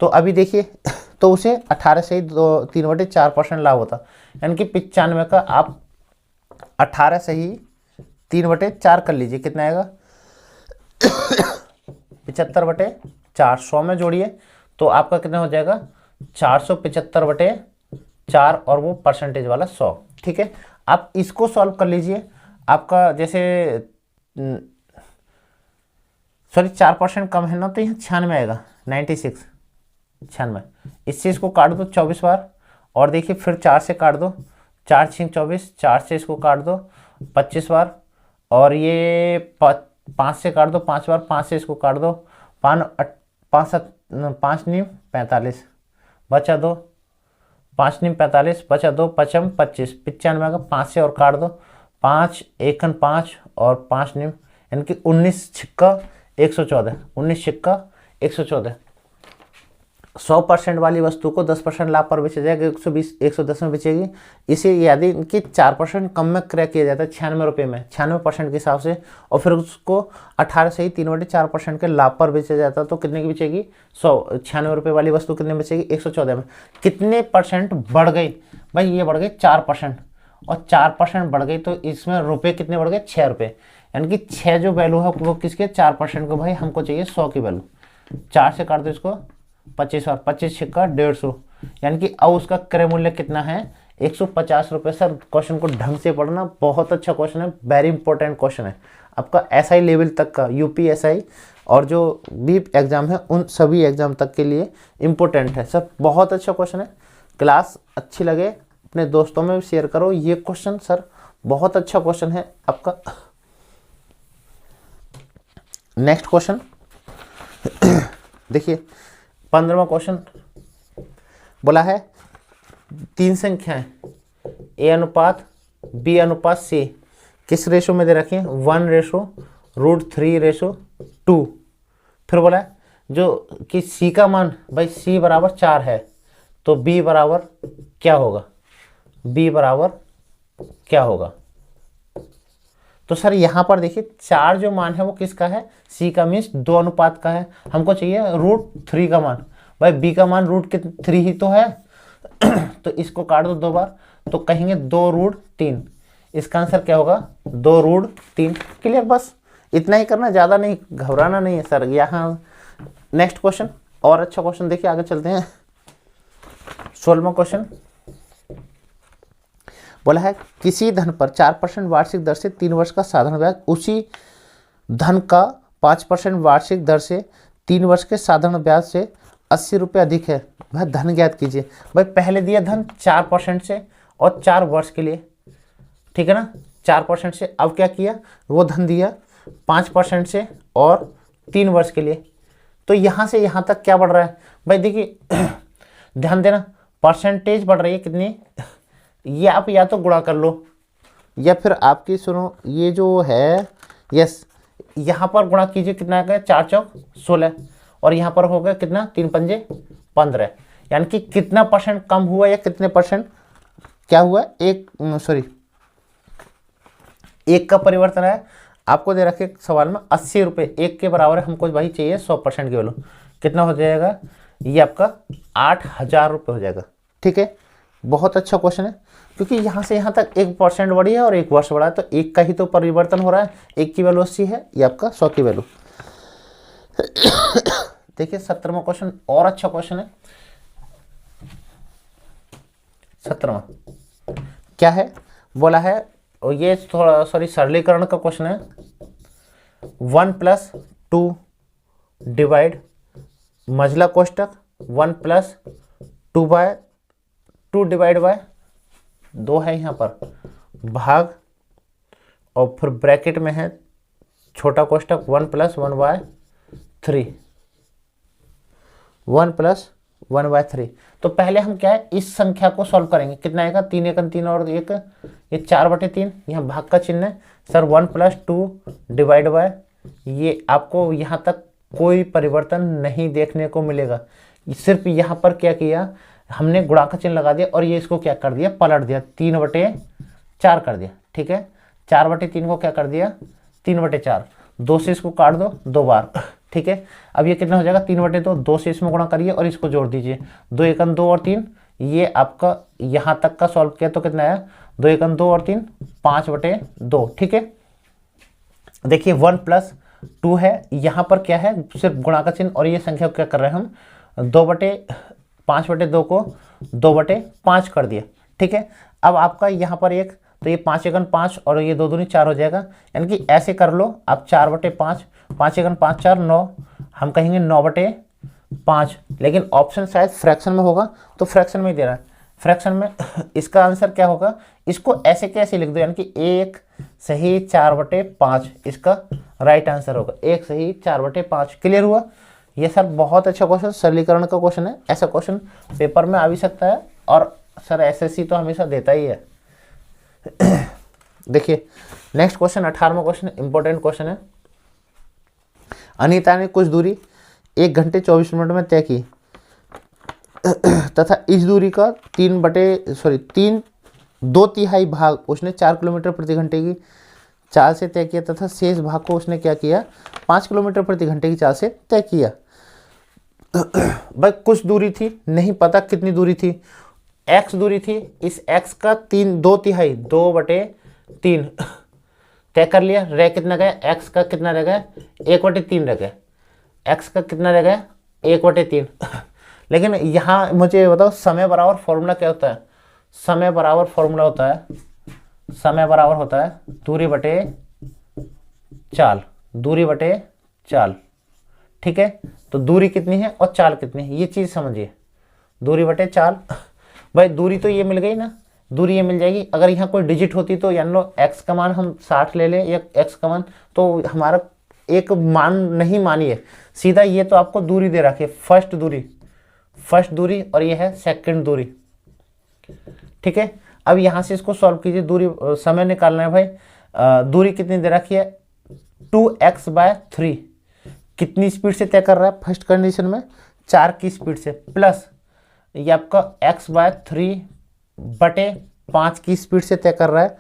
Speaker 1: तो अभी देखिए तो उसे 18 से ही 3/4% लाभ होता, यानी कि 95 का आप 18 से ही 3/4 कर लीजिए, कितना आएगा 75/4। 100 में जोड़िए तो आपका कितना हो जाएगा, 475/4, और वो परसेंटेज वाला 100, ठीक है। आप इसको सॉल्व कर लीजिए। आपका जैसे सॉरी 4% कम है ना, तो यहाँ 96 आएगा, 96 96। इससे इसको काट दो 24 बार, और देखिए फिर 4 से काट दो, 4 6 24, 4 से इसको काट दो 25 बार, और ये 5 से काट दो 5 बार, 5 से इसको काट दो 5 9 45, बचा 2, 5 9 45, बचा 2, 5 25, 95 आएगा। 5 से और काट दो, 5 1 5 और 5 9, यानी कि 19 छिक्का 114, 19 छिक्का 114। 100% वाली वस्तु को 10% लाभ पर बेचा जाएगा, 120 110 में बेचेगी। इसे यदि इनकी 4% कम में क्रय किया जाता है 96 रुपये में, 96% के हिसाब से, और फिर उसको 18 से ही 3/4% के लाभ पर बेचा जाता है, तो कितने की बेचेगी, 96 रुपये वाली वस्तु कितने में बेचेगी, 114 में। कितने परसेंट बढ़ गई भाई, ये बढ़ गई 4%, और 4% बढ़ गई तो इसमें रुपये कितने बढ़ गए, 6 रुपये, यानी कि 6 जो वैल्यू है वो किसके, 4% को। भाई हमको चाहिए 100 की वैल्यू, 4 से काट दो इसको 25 और 25 छिक्का 150, यानी कि अब उसका क्रय मूल्य कितना है, 150 रुपये। सर क्वेश्चन को ढंग से पढ़ना, बहुत अच्छा क्वेश्चन है, वेरी इंपॉर्टेंट क्वेश्चन है आपका एसआई लेवल तक का, यूपी एसआई और जो भी एग्जाम है उन सभी एग्जाम तक के लिए इम्पोर्टेंट है। सर बहुत अच्छा क्वेश्चन है। क्लास अच्छी लगे अपने दोस्तों में भी शेयर करो। ये क्वेश्चन सर बहुत अच्छा क्वेश्चन है आपका। नेक्स्ट क्वेश्चन देखिए 15वां क्वेश्चन बोला है 3 संख्याएं ए अनुपात बी अनुपात सी किस रेशो में दे रखी है, 1:√3:2। फिर बोला है जो कि सी का मान, भाई सी बराबर 4 है तो बी बराबर क्या होगा, बी बराबर क्या होगा। तो सर यहाँ पर देखिए 4 जो मान है वो किसका है, सी का, मीन्स 2 अनुपात का है। हमको चाहिए √3 का मान। भाई बी का मान √3 ही तो है तो इसको काट दो 2 बार, तो कहेंगे 2√3। इसका आंसर क्या होगा, 2√3। क्लियर, बस इतना ही करना, ज़्यादा नहीं, घबराना नहीं है सर। यहाँ नेक्स्ट क्वेश्चन और अच्छा क्वेश्चन देखिए, आगे चलते हैं। 16वां क्वेश्चन बोला है किसी धन पर 4% वार्षिक दर से 3 वर्ष का साधारण ब्याज, उसी धन का 5% वार्षिक दर से 3 वर्ष के साधारण ब्याज से 80 रुपये अधिक है, वह धन ज्ञात कीजिए। भाई पहले दिया धन 4% से और 4 वर्ष के लिए, ठीक है ना, 4% से। अब क्या किया, वो धन दिया 5% से और 3 वर्ष के लिए। तो यहाँ से यहाँ तक क्या बढ़ रहा है भाई, देखिए ध्यान देना, परसेंटेज बढ़ रही है कितनी, ये आप या तो गुणा कर लो या फिर आपकी सुनो, ये जो है यस, यहाँ पर गुणा कीजिए, कितना आएगा, 4 चौक 16 और यहाँ पर हो गया कितना, 3 पंजे 15, यानी कि कितना परसेंट कम हुआ या कितने परसेंट क्या हुआ, एक का परिवर्तन है। आपको दे रखे सवाल में 80 रुपये, 1 के बराबर है, हमको भाई चाहिए 100% की वैल्यू, कितना हो जाएगा, ये आपका 8000 रुपये हो जाएगा। ठीक है, बहुत अच्छा क्वेश्चन है, क्योंकि यहाँ से यहाँ तक 1% बढ़ी है और 1 वर्ष बढ़ा है, तो 1 का ही तो परिवर्तन हो रहा है। 1 की वैल्यू 80 है, ये आपका 100 की वैल्यू। देखिए 17वां क्वेश्चन और अच्छा क्वेश्चन है। 17वां क्या है, बोला है, और ये थोड़ा सरलीकरण का क्वेश्चन है। 1+2 डिवाइड मझला कोष्टक 1+2 डिवाइड बाय 2 है यहाँ पर भाग, और फिर ब्रैकेट में है छोटा कोष्टक 1+1/3, 1+1/3। तो पहले हम क्या है, इस संख्या को सॉल्व करेंगे। कितना आएगा, 3 एकम 3 और 1, ये 4/3, यहाँ भाग का चिन्ह है सर। 1+2 डिवाइड बाय, ये आपको यहाँ तक कोई परिवर्तन नहीं देखने को मिलेगा। सिर्फ यहाँ पर क्या किया हमने, गुणा का चिन्ह लगा दिया और ये इसको क्या कर दिया, पलट दिया, 3/4 कर दिया। ठीक है, 4/3 को क्या कर दिया, 3/4, 2 से इसको काट दो 2 बार। ठीक है, अब ये कितना हो जाएगा, 3/2, 2 से इसमें गुणा करिए और इसको जोड़ दीजिए, 2 एकम 2 और 3, ये आपका यहाँ तक का सॉल्व किया तो कितना आया, 2 एकम 2 और 3, 5/2। ठीक है, देखिए 1+2 है, यहाँ पर क्या है, सिर्फ गुणा का चिन्ह, और ये संख्या क्या कर रहे हैं हम, 5/2 को 2/5 कर दिया। ठीक है, अब आपका यहाँ पर एक, तो ये 5 एकम 5 और ये 2 दूनी 4 हो जाएगा, यानी कि ऐसे कर लो आप, 4/5, 5 एकम 5 4 9, हम कहेंगे 9/5, लेकिन ऑप्शन शायद फ्रैक्शन में होगा तो फ्रैक्शन में ही दे रहा है। फ्रैक्शन में इसका आंसर क्या होगा, इसको ऐसे कैसे लिख दो, यानी कि 1 सही 4/5 इसका राइट आंसर होगा, 1 सही 4/5। क्लियर हुआ। ये सर बहुत अच्छा क्वेश्चन, सरलीकरण का क्वेश्चन है, ऐसा क्वेश्चन पेपर में आ भी सकता है, और सर एसएससी तो हमेशा देता ही है। देखिए नेक्स्ट क्वेश्चन, 18वां क्वेश्चन, इंपॉर्टेंट क्वेश्चन है। अनीता ने कुछ दूरी 1 घंटे 24 मिनट में तय की तथा इस दूरी का 2/3 भाग उसने 4 किलोमीटर प्रति घंटे की चाल से तय किया, तथा शेष भाग को उसने क्या किया, 5 किलोमीटर प्रति घंटे की चाल से तय किया। भाई कुछ दूरी थी, नहीं पता कितनी दूरी थी, x दूरी थी, इस x का 2/3 तय कर लिया। रह कितना गया, x का कितना रह गया, 1/3 रह गया, x का कितना रह गया, 1/3। लेकिन यहाँ मुझे बताओ, समय बराबर फॉर्मूला क्या होता है, समय बराबर फॉर्मूला होता है, समय बराबर होता है दूरी बटे चाल, दूरी बटे चाल। ठीक है, तो दूरी कितनी है और चाल कितनी है, ये चीज़ समझिए, दूरी बटे चाल। भाई दूरी तो ये मिल गई ना, दूरी ये मिल जाएगी। अगर यहाँ कोई डिजिट होती तो यानी लो x का मान हम 60 ले लें, या x का मान, तो हमारा एक मान नहीं मानिए, सीधा ये तो आपको दूरी दे रखी है, फर्स्ट दूरी और ये है सेकंड दूरी। ठीक है, अब यहाँ से इसको सॉल्व कीजिए, दूरी समय निकालना है भाई। दूरी कितनी दे रखी है, 2x/3, कितनी स्पीड से तय कर रहा है, फर्स्ट कंडीशन में 4 की स्पीड से, प्लस ये आपका x/3/5 की स्पीड से तय कर रहा है।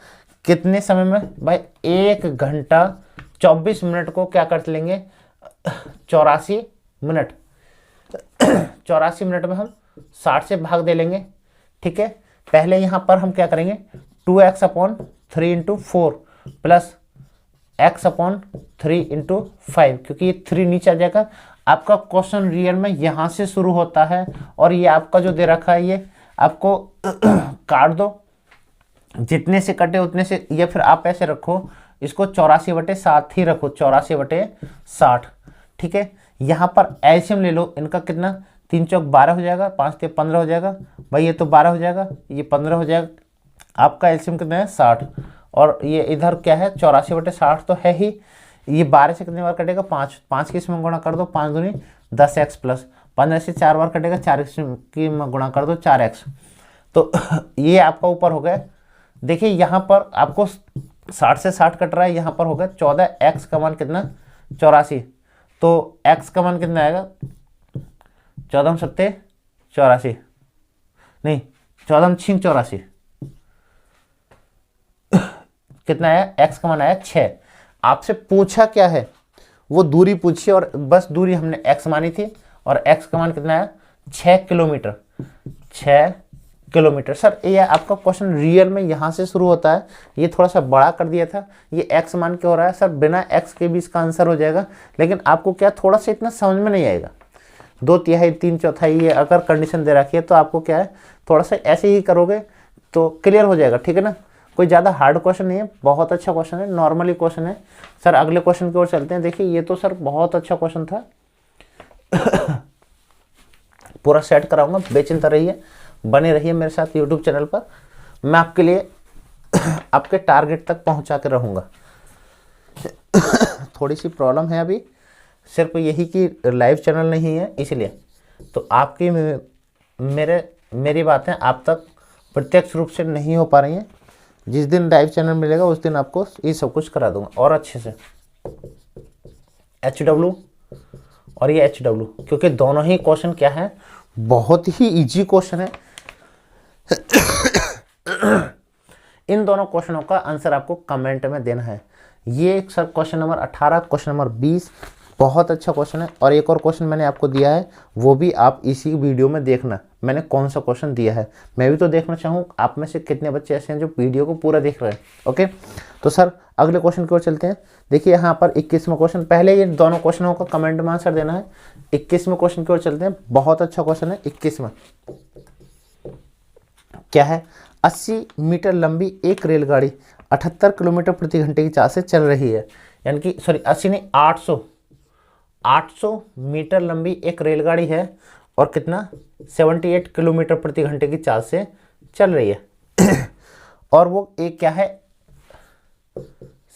Speaker 1: कितने समय में भाई 1 घंटा 24 मिनट को क्या कर लेंगे 84 मिनट 84 मिनट में हम 60 से भाग दे लेंगे। ठीक है, पहले यहाँ पर हम क्या करेंगे 2x upon 3 into 4 plus x upon 3 into 5, क्योंकि ये 3 नीचे आ जाएगा। आपका क्वेश्चन रियल में यहाँ से शुरू होता है और ये आपका जो दे रखा है ये आपको काट दो, जितने से कटे उतने से, या फिर आप ऐसे रखो इसको 84/7 ही रखो, 84/60। ठीक है, यहाँ पर एलसीएम ले लो इनका, कितना 3 चौक 12 हो जाएगा, 5 ते 15 हो जाएगा भाई, ये तो 12 हो जाएगा, ये 15 हो जाएगा, आपका एलसीएम कितना है 60, और ये इधर क्या है 84/60 तो है ही। ये 12 से कितने बार कटेगा 5 की इसमें गुणा कर दो, 5 दूनी 10x प्लस 15 से 4 बार कटेगा, 4x की गुणा कर दो 4x, तो ये आपका ऊपर हो गया। देखिए यहाँ पर आपको 60 से 60 कट रहा है, यहाँ पर होगा 14, x का मान कितना 84, तो x का मान कितना आएगा 14 सत्ते 84, नहीं 14 छिंग 84, कितना आया x का मान आया 6। आपसे पूछा क्या है, वो दूरी पूछी और बस दूरी हमने x मानी थी और x का मान कितना आया 6 किलोमीटर, 6 किलोमीटर। सर ये आपका क्वेश्चन रियल में यहाँ से शुरू होता है, ये थोड़ा सा बड़ा कर दिया था, ये x मान के हो रहा है सर, बिना x के भी इसका आंसर हो जाएगा, लेकिन आपको क्या थोड़ा सा इतना समझ में नहीं आएगा। 2/3 3/4 ये अगर कंडीशन दे रखी है तो आपको क्या है थोड़ा सा ऐसे ही करोगे तो क्लियर हो जाएगा। ठीक है ना, कोई ज़्यादा हार्ड क्वेश्चन नहीं है, बहुत अच्छा क्वेश्चन है, नॉर्मली क्वेश्चन है। सर अगले क्वेश्चन की ओर चलते हैं। देखिए ये तो सर बहुत अच्छा क्वेश्चन था पूरा सेट कराऊंगा, बेचिंता रहिए, बने रहिए मेरे साथ यूट्यूब चैनल पर, मैं आपके लिए आपके टारगेट तक पहुंचा के रहूँगा। थोड़ी सी प्रॉब्लम है अभी, सिर्फ यही कि लाइव चैनल नहीं है इसलिए, तो आपकी मेरी बातें आप तक प्रत्यक्ष रूप से नहीं हो पा रही हैं। जिस दिन लाइव चैनल मिलेगा उस दिन आपको ये सब कुछ करा दूंगा और अच्छे से। HW और ये HW, क्योंकि दोनों ही क्वेश्चन क्या है बहुत ही इजी क्वेश्चन है। इन दोनों क्वेश्चनों का आंसर आपको कमेंट में देना है। ये sir question number 18, question number 20 बहुत अच्छा क्वेश्चन है, और एक और क्वेश्चन मैंने आपको दिया है वो भी आप इसी वीडियो में देखना, मैंने कौन सा क्वेश्चन दिया है, मैं भी तो देखना चाहूँ आप में से कितने बच्चे ऐसे हैं जो वीडियो को पूरा देख रहे हैं। ओके, तो सर अगले क्वेश्चन की ओर चलते हैं। देखिए यहाँ पर 21वां क्वेश्चन, पहले ये दोनों क्वेश्चनों का कमेंट में आंसर देना है। 21वें क्वेश्चन की ओर चलते हैं, बहुत अच्छा क्वेश्चन है। 21वां क्या है, 80 मीटर लंबी एक रेलगाड़ी 78 किलोमीटर प्रति घंटे की चाल से चल रही है, यानी कि सॉरी 80 नहीं 800 मीटर लंबी एक रेलगाड़ी है और कितना 78 किलोमीटर प्रति घंटे की चाल से चल रही है और वो एक क्या है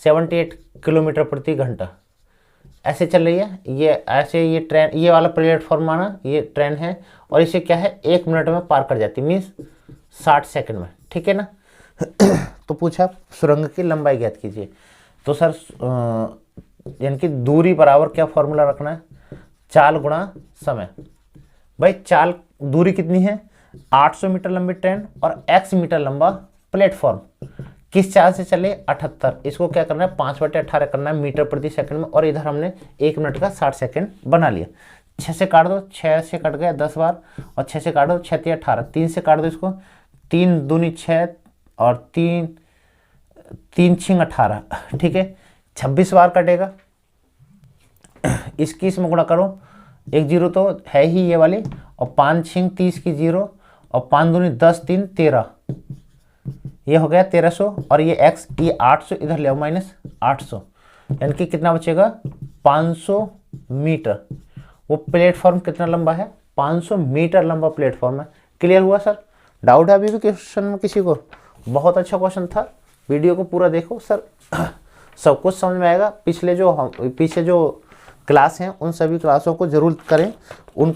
Speaker 1: 78 किलोमीटर प्रति घंटा ऐसे चल रही है। ये ऐसे ये ट्रेन, ये वाला प्लेटफॉर्म माना ये ट्रेन है, और इसे क्या है 1 मिनट में पार कर जाती, मीन्स 60 सेकंड में। ठीक है ना। तो पूछा सुरंग की लंबाई ज्ञात कीजिए, तो सर यानी कि दूरी बराबर क्या फॉर्मूला रखना है, चाल गुणा समय। भाई चाल दूरी कितनी है 800 मीटर लंबी ट्रेन और x मीटर लंबा प्लेटफॉर्म, किस चाल से चले 78, इसको क्या करना है 5/18 करना है मीटर प्रति सेकंड में, और इधर हमने 1 मिनट का 60 सेकंड बना लिया। 6 से काट दो, 6 से कट गया 10 बार, और 6 से काट दो 6 × 18, 3 से काट दो इसको, 3 दूनी 6 और 3 × 18, ठीक है 26 बार कटेगा। इसकी इसमें गुणा करो, 1 जीरो तो है ही ये वाली, और 5 × 30 की 0, और 5 दूनी 10 3 13, ये हो गया 1300, और ये x ये 800 इधर ले आओ माइनस 800, यानी कि कितना बचेगा 500 मीटर। वो प्लेटफॉर्म कितना लंबा है 500 मीटर लंबा प्लेटफॉर्म है। क्लियर हुआ सर? डाउट है अभी भी क्वेश्चन में किसी को? बहुत अच्छा क्वेश्चन था, वीडियो को पूरा देखो सर, सब कुछ समझ में आएगा। पीछे जो क्लास हैं उन सभी क्लासों को जरूर करें, उन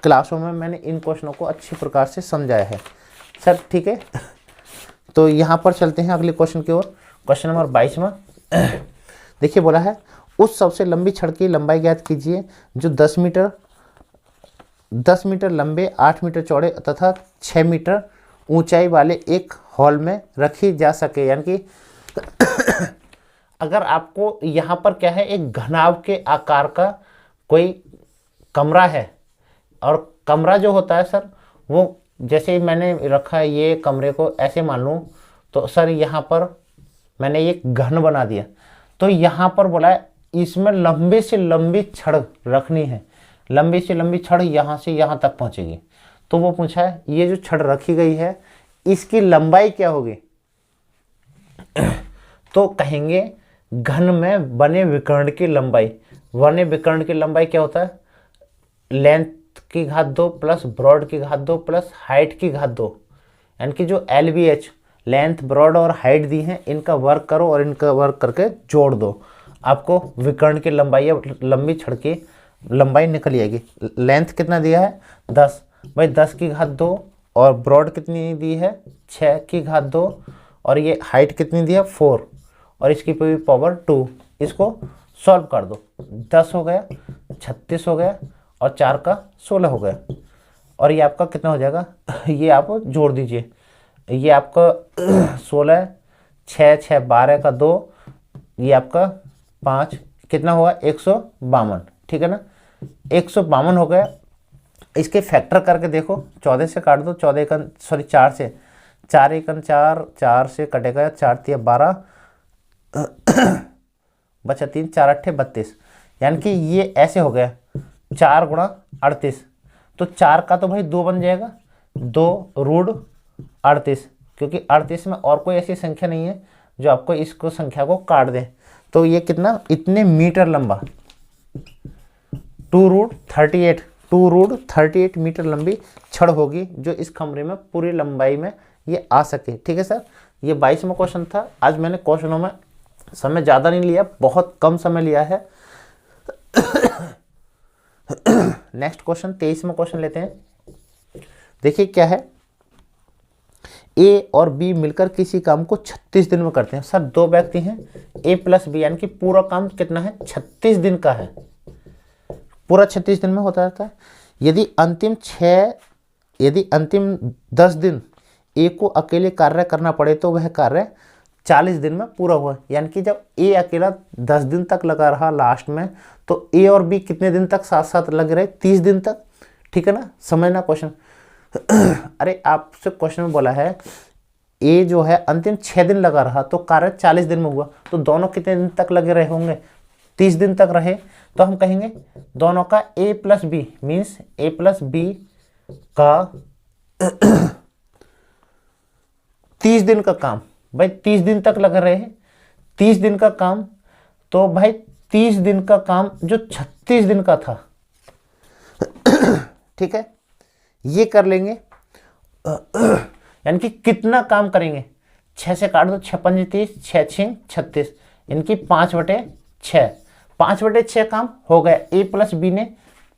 Speaker 1: क्लासों में मैंने इन क्वेश्चनों को अच्छी प्रकार से समझाया है सर। ठीक है, तो यहाँ पर चलते हैं अगले क्वेश्चन की ओर। क्वेश्चन नंबर 22वां देखिए, बोला है उस सबसे लंबी छड़ की लंबाई ज्ञात कीजिए जो 10 मीटर लंबे, 8 मीटर चौड़े तथा 6 मीटर ऊंचाई वाले एक हॉल में रखी जा सके। यानी कि अगर आपको यहाँ पर क्या है, एक घनाभ के आकार का कोई कमरा है, और कमरा जो होता है सर वो जैसे मैंने रखा है, ये कमरे को ऐसे मान लूँ तो सर यहाँ पर मैंने एक घन बना दिया, तो यहाँ पर बोला है इसमें लंबी से लंबी छड़ रखनी है, लंबी से लंबी छड़ यहाँ से यहाँ तक पहुँचेगी। तो वो पूछा है ये जो छड़ रखी गई है इसकी लंबाई क्या होगी, तो कहेंगे घन में बने विकर्ण की लंबाई। बने विकर्ण की लंबाई क्या होता है, लेंथ की घात 2 प्लस ब्रॉड की घात 2 प्लस हाइट की घात 2। यानी कि जो LBH लेंथ, ब्रॉड और हाइट दी हैं इनका वर्क करो और इनका वर्क करके जोड़ दो, आपको विकर्ण की लंबाई या लंबी छड़ की लंबाई निकल आएगी। लेंथ कितना दिया है 10, भाई 10 की घात 2, और ब्रॉड कितनी दी है 6 की घात 2, और ये हाइट कितनी दी है 4, और इसकी पूरी पावर 2। इसको सॉल्व कर दो, 10 हो गया, 36 हो गया, और 4 का 16 हो गया, और ये आपका कितना हो जाएगा ये आप जोड़ दीजिए, ये आपका 16, 6 6 12 का 2, ये आपका 5 कितना हुआ 152, ठीक है ना, 152 हो गया। इसके फैक्टर करके देखो, 14 से काट दो, 4 से 4 एकन 4, 4 से कटेगा 4 3 12, बचा 3, 4 8 32। यानी कि ये ऐसे हो गया 4 गुणा 38, तो 4 का तो भाई 2 बन जाएगा, 2 रूट 38, क्योंकि 38 में और कोई ऐसी संख्या नहीं है जो आपको इसको संख्या को काट दे। तो ये कितना, इतने मीटर लंबा 2 रूट 38 मीटर लंबी छड़ होगी जो इस कमरे में पूरी लंबाई में ये आ सके। ठीक है सर, ये 22वां क्वेश्चन था। आज मैंने क्वेश्चनों में समय ज़्यादा नहीं लिया, बहुत कम समय लिया है। नेक्स्ट क्वेश्चन 23वां क्वेश्चन लेते हैं। देखिए क्या है, ए और बी मिलकर किसी काम को 36 दिन में करते हैं। सर 2 व्यक्ति हैं, ए प्लस बी, यानी कि पूरा काम कितना है 36 दिन का है, पूरा 36 दिन में होता रहता है। यदि अंतिम 10 दिन ए को अकेले कार्य करना पड़े तो वह कार्य 40 दिन में पूरा हुआ। यानी कि जब ए अकेला 10 दिन तक लगा रहा लास्ट में, तो ए और बी कितने दिन तक साथ साथ लगे रहे, 30 दिन तक। ठीक है ना, समझना क्वेश्चन। अरे आपसे क्वेश्चन में बोला है ए जो है अंतिम 6 दिन लगा रहा तो कार्य 40 दिन में हुआ, तो दोनों कितने दिन तक लगे रहे होंगे, 30 दिन तक रहे। तो हम कहेंगे दोनों का ए प्लस बी मीन्स ए प्लस बी का 30 दिन का काम, भाई 30 दिन तक लग रहे हैं, 30 दिन का काम, तो भाई 30 दिन का काम जो 36 दिन का था। ठीक है, ये कर लेंगे। यानी कि कितना काम करेंगे, 6 से काट दो, 6 5 30, 6 6 36, इनकी 5/6, 5/6 काम हो गया। ए प्लस बी ने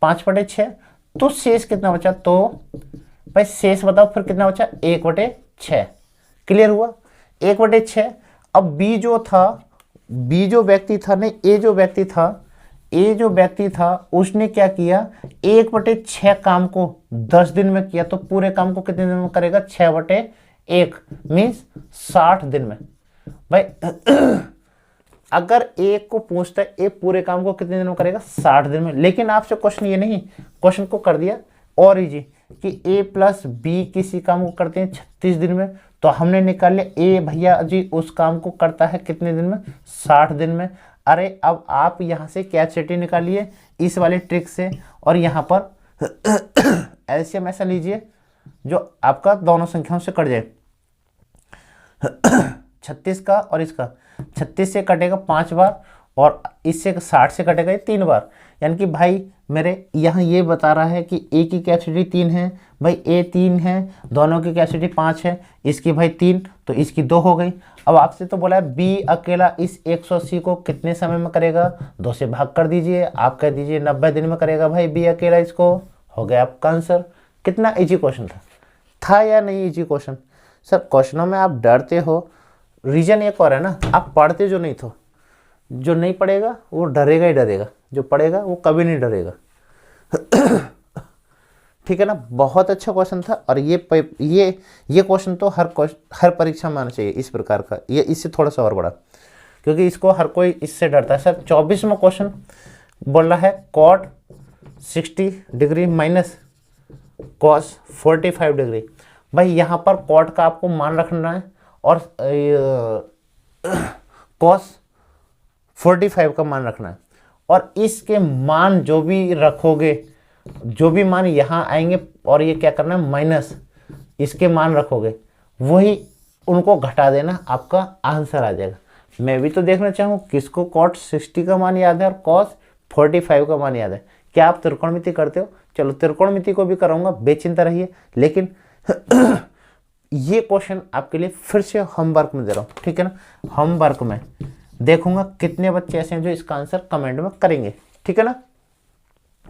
Speaker 1: 5/6, तो शेष कितना बचा, तो भाई शेष बताओ फिर कितना बचा, 1/6। क्लियर हुआ, 1/6। अब बी जो व्यक्ति था नहीं, ए जो व्यक्ति था उसने क्या किया, 1/6 काम को 10 दिन में किया, तो पूरे काम को कितने दिन में करेगा, 6/1 मीन्स 60 दिन में। भाई अगर ए को पूछता है ए पूरे काम को कितने दिन में करेगा, 60 दिन में। लेकिन आपसे क्वेश्चन ये नहीं, क्वेश्चन को कर दिया और इजी कि ए प्लस बी किसी काम को करते हैं 36 दिन में, तो हमने निकाल लिया ए भैया जी उस काम को करता है कितने दिन में, 60 दिन में। अरे अब आप यहाँ से कैपेसिटी निकालिए इस वाले ट्रिक से, और यहाँ पर एलसीएम ऐसा लीजिए जो आपका दोनों संख्याओं से कट जाए। 36 का और इसका, 36 से कटेगा 5 बार और इससे 60 से कटेगा 3 बार। यानी कि भाई मेरे यहाँ ये बता रहा है कि ए की कैपेसिटी 3 है, भाई ए 3 है, दोनों की कैपेसिटी 5 है, इसकी भाई 3, तो इसकी 2 हो गई। अब आपसे तो बोला है बी अकेला इस 180 को कितने समय में करेगा, 2 से भाग कर दीजिए, आप कह दीजिए 90 दिन में करेगा। भाई बी अकेला इसको, हो गया आपका आंसर। कितना इजी क्वेश्चन था या नहीं इजी क्वेश्चन। सर क्वेश्चनों में आप डरते हो, रीजन एक और है ना, आप पढ़ते जो नहीं तो, जो नहीं पढ़ेगा वो डरेगा ही डरेगा, जो पढ़ेगा वो कभी नहीं डरेगा। ठीक है ना। बहुत अच्छा क्वेश्चन था और ये क्वेश्चन तो हर परीक्षा में आना चाहिए इस प्रकार का। ये इससे थोड़ा सा और बड़ा, क्योंकि इसको हर कोई इससे डरता है। सर 24वां क्वेश्चन बोल रहा है cot 60 degree minus cos 45 degree. भाई यहाँ पर कॉट का आपको मान रखना है और कॉस 45 का मान रखना है, और इसके मान जो भी रखोगे, जो भी मान यहाँ आएंगे और ये क्या करना है माइनस इसके मान रखोगे, वही उनको घटा देना, आपका आंसर आ जाएगा। मैं भी तो देखना चाहूँ किसको कॉट 60 का मान याद है और कॉस 45 का मान याद है। क्या आप त्रिकोणमिति करते हो? चलो त्रिकोणमिति को भी कराऊंगा, बेचिंता रहिए। लेकिन ये क्वेश्चन आपके लिए फिर से होमवर्क में दे रहा हूँ, ठीक है ना। होमवर्क में देखूंगा कितने बच्चे ऐसे हैं जो इसका आंसर कमेंट में करेंगे, ठीक है ना।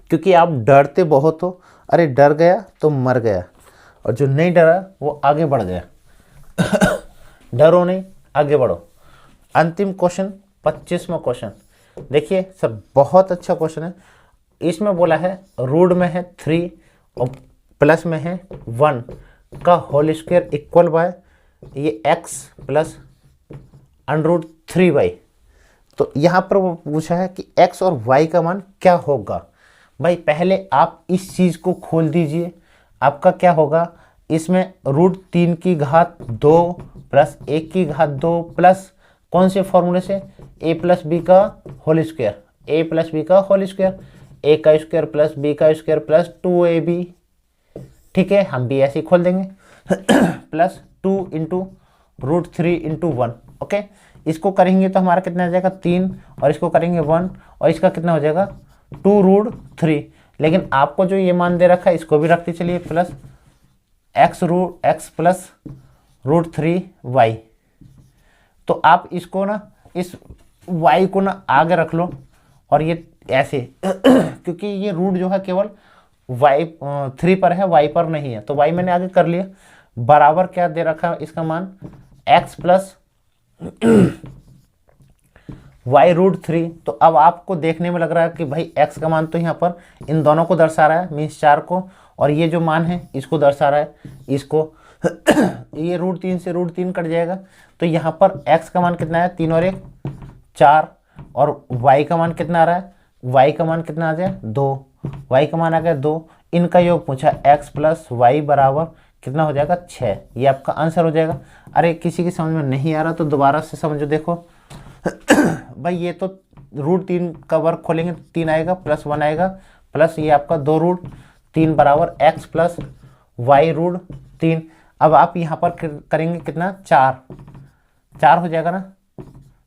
Speaker 1: क्योंकि आप डरते बहुत हो, अरे डर गया तो मर गया, और जो नहीं डरा वो आगे बढ़ गया। डरो नहीं, आगे बढ़ो। अंतिम क्वेश्चन 25वां क्वेश्चन देखिए सर, बहुत अच्छा क्वेश्चन है। इसमें बोला है रूट में है 3 और प्लस में है 1 का होल स्क्वायर इक्वल बाय ये x प्लस √3y। तो यहाँ पर वो पूछा है कि x और y का मान क्या होगा। भाई पहले आप इस चीज़ को खोल दीजिए, आपका क्या होगा, इसमें √3 की घात 2 प्लस 1 की घात 2 प्लस कौन से फॉर्मूले से, a प्लस बी का whole square, a plus b का होल स्क्वायर, a का स्क्वायर प्लस b का स्क्वायर प्लस 2ab। ठीक है, हम भी ऐसे ही खोल देंगे प्लस 2 इंटू √3 इंटू 1। ओके, इसको करेंगे तो हमारा कितना आ जाएगा 3, और इसको करेंगे 1, और इसका कितना हो जाएगा 2√3। लेकिन आपको जो ये मान दे रखा है इसको भी रखते चलिए, प्लस x प्लस √3y। तो आप इसको ना, इस y को ना आगे रख लो, और ये ऐसे क्योंकि ये रूट जो है केवल y 3 पर है, y पर नहीं है, तो y मैंने आगे कर लिया। बराबर क्या दे रखा है इसका मान, x प्लस y√3। तो अब आपको देखने में लग रहा है कि भाई x का मान तो यहाँ पर इन दोनों को दर्शा रहा है, मीन्स 4 को, और ये जो मान है इसको दर्शा रहा है, इसको ये √3 से √3 कट जाएगा। तो यहाँ पर x का मान कितना है, 3 और 1 4, और y का मान कितना आ रहा है, y का मान कितना आ जाए 2, y का मान आ गया 2। इनका योग पूछा x प्लस वाई बराबर कितना हो जाएगा 6। ये आपका आंसर हो जाएगा। अरे किसी की समझ में नहीं आ रहा तो दोबारा से समझो, देखो भाई ये तो √3 का वर्ग खोलेंगे 3 आएगा, प्लस 1 आएगा, प्लस ये आपका 2√3 बराबर x प्लस y√3। अब आप यहाँ पर करेंगे कितना 4 हो जाएगा ना,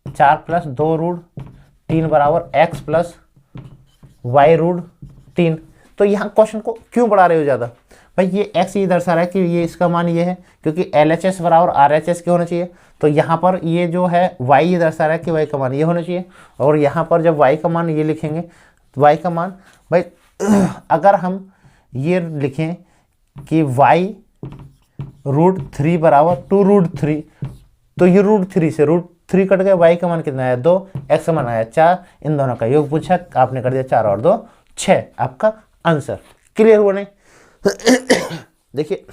Speaker 1: 4 प्लस 2√3 बराबर x प्लस y√3। तो यहाँ क्वेश्चन को क्यों बढ़ा रहे हो ज़्यादा, भाई ये x ये दर्शा रहा है कि ये इसका मान ये है, क्योंकि LHS बराबर RHS के होना चाहिए। तो यहाँ पर ये जो है y ये दर्शा रहा है कि y का मान ये होना चाहिए, और यहाँ पर जब y का मान ये लिखेंगे तो y का मान, भाई अगर हम ये लिखें कि y√3 बराबर 2√3, तो ये √3 से √3 कट गए, y का मान कितना आया 2, x का मान आया 4, इन दोनों का योग पूछा, आपने कर दिया 4 और 2 6, आपका आंसर। क्लियर हुआ नहीं? देखिए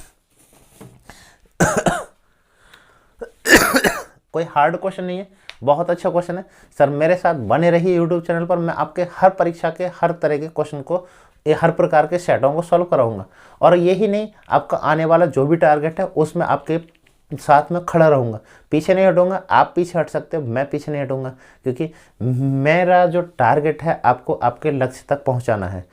Speaker 1: कोई हार्ड क्वेश्चन नहीं है, बहुत अच्छा क्वेश्चन है सर। मेरे साथ बने रहिए यूट्यूब चैनल पर, मैं आपके हर परीक्षा के हर तरह के क्वेश्चन को, हर प्रकार के सेटों को सॉल्व कराऊंगा। और यही नहीं, आपका आने वाला जो भी टारगेट है उसमें आपके साथ में खड़ा रहूंगा, पीछे नहीं हटूंगा। आप पीछे हट सकते हो, मैं पीछे नहीं हटूंगा, क्योंकि मेरा जो टारगेट है आपको आपके लक्ष्य तक पहुंचाना है।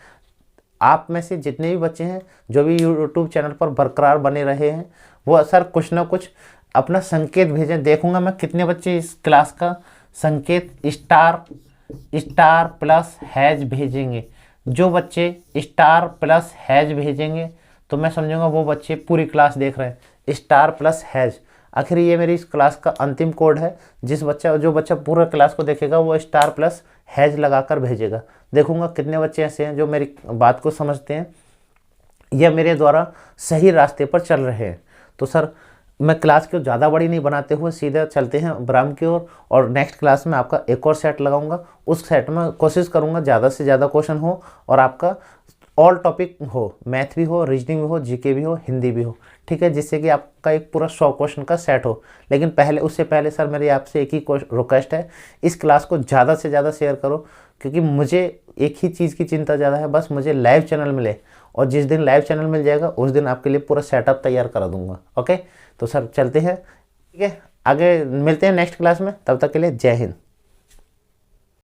Speaker 1: आप में से जितने भी बच्चे हैं जो भी यूट्यूब चैनल पर बरकरार बने रहे हैं, वो सर कुछ ना कुछ अपना संकेत भेजें। देखूंगा मैं कितने बच्चे इस क्लास का संकेत स्टार प्लस हैज भेजेंगे। जो बच्चे स्टार प्लस हैज भेजेंगे तो मैं समझूंगा वो बच्चे पूरी क्लास देख रहे हैं। स्टार प्लस हैज, आखिर ये मेरी इस क्लास का अंतिम कोड है। जो बच्चा पूरा क्लास को देखेगा वो स्टार प्लस हैज लगाकर भेजेगा। देखूंगा कितने बच्चे ऐसे हैं जो मेरी बात को समझते हैं या मेरे द्वारा सही रास्ते पर चल रहे हैं। तो सर मैं क्लास को ज़्यादा बड़ी नहीं बनाते हुए सीधे चलते हैं ब्राह्म की ओर, और नेक्स्ट क्लास में आपका एक और सेट लगाऊंगा। उस सेट में कोशिश करूंगा ज़्यादा से ज़्यादा क्वेश्चन हो और आपका ऑल टॉपिक हो, मैथ भी हो, रीजनिंग भी हो, जीके भी हो, हिंदी भी हो, ठीक है, जिससे कि आपका एक पूरा 100 क्वेश्चन का सेट हो। लेकिन पहले, उससे पहले सर मेरी आपसे एक ही रिक्वेस्ट है, इस क्लास को ज़्यादा से ज़्यादा शेयर करो, क्योंकि मुझे एक ही चीज़ की चिंता ज़्यादा है, बस मुझे लाइव चैनल मिले, और जिस दिन लाइव चैनल मिल जाएगा उस दिन आपके लिए पूरा सेटअप तैयार करा दूंगा। ओके, तो सर चलते हैं, ठीक है, आगे मिलते हैं नेक्स्ट क्लास में, तब तक के लिए जय हिंद।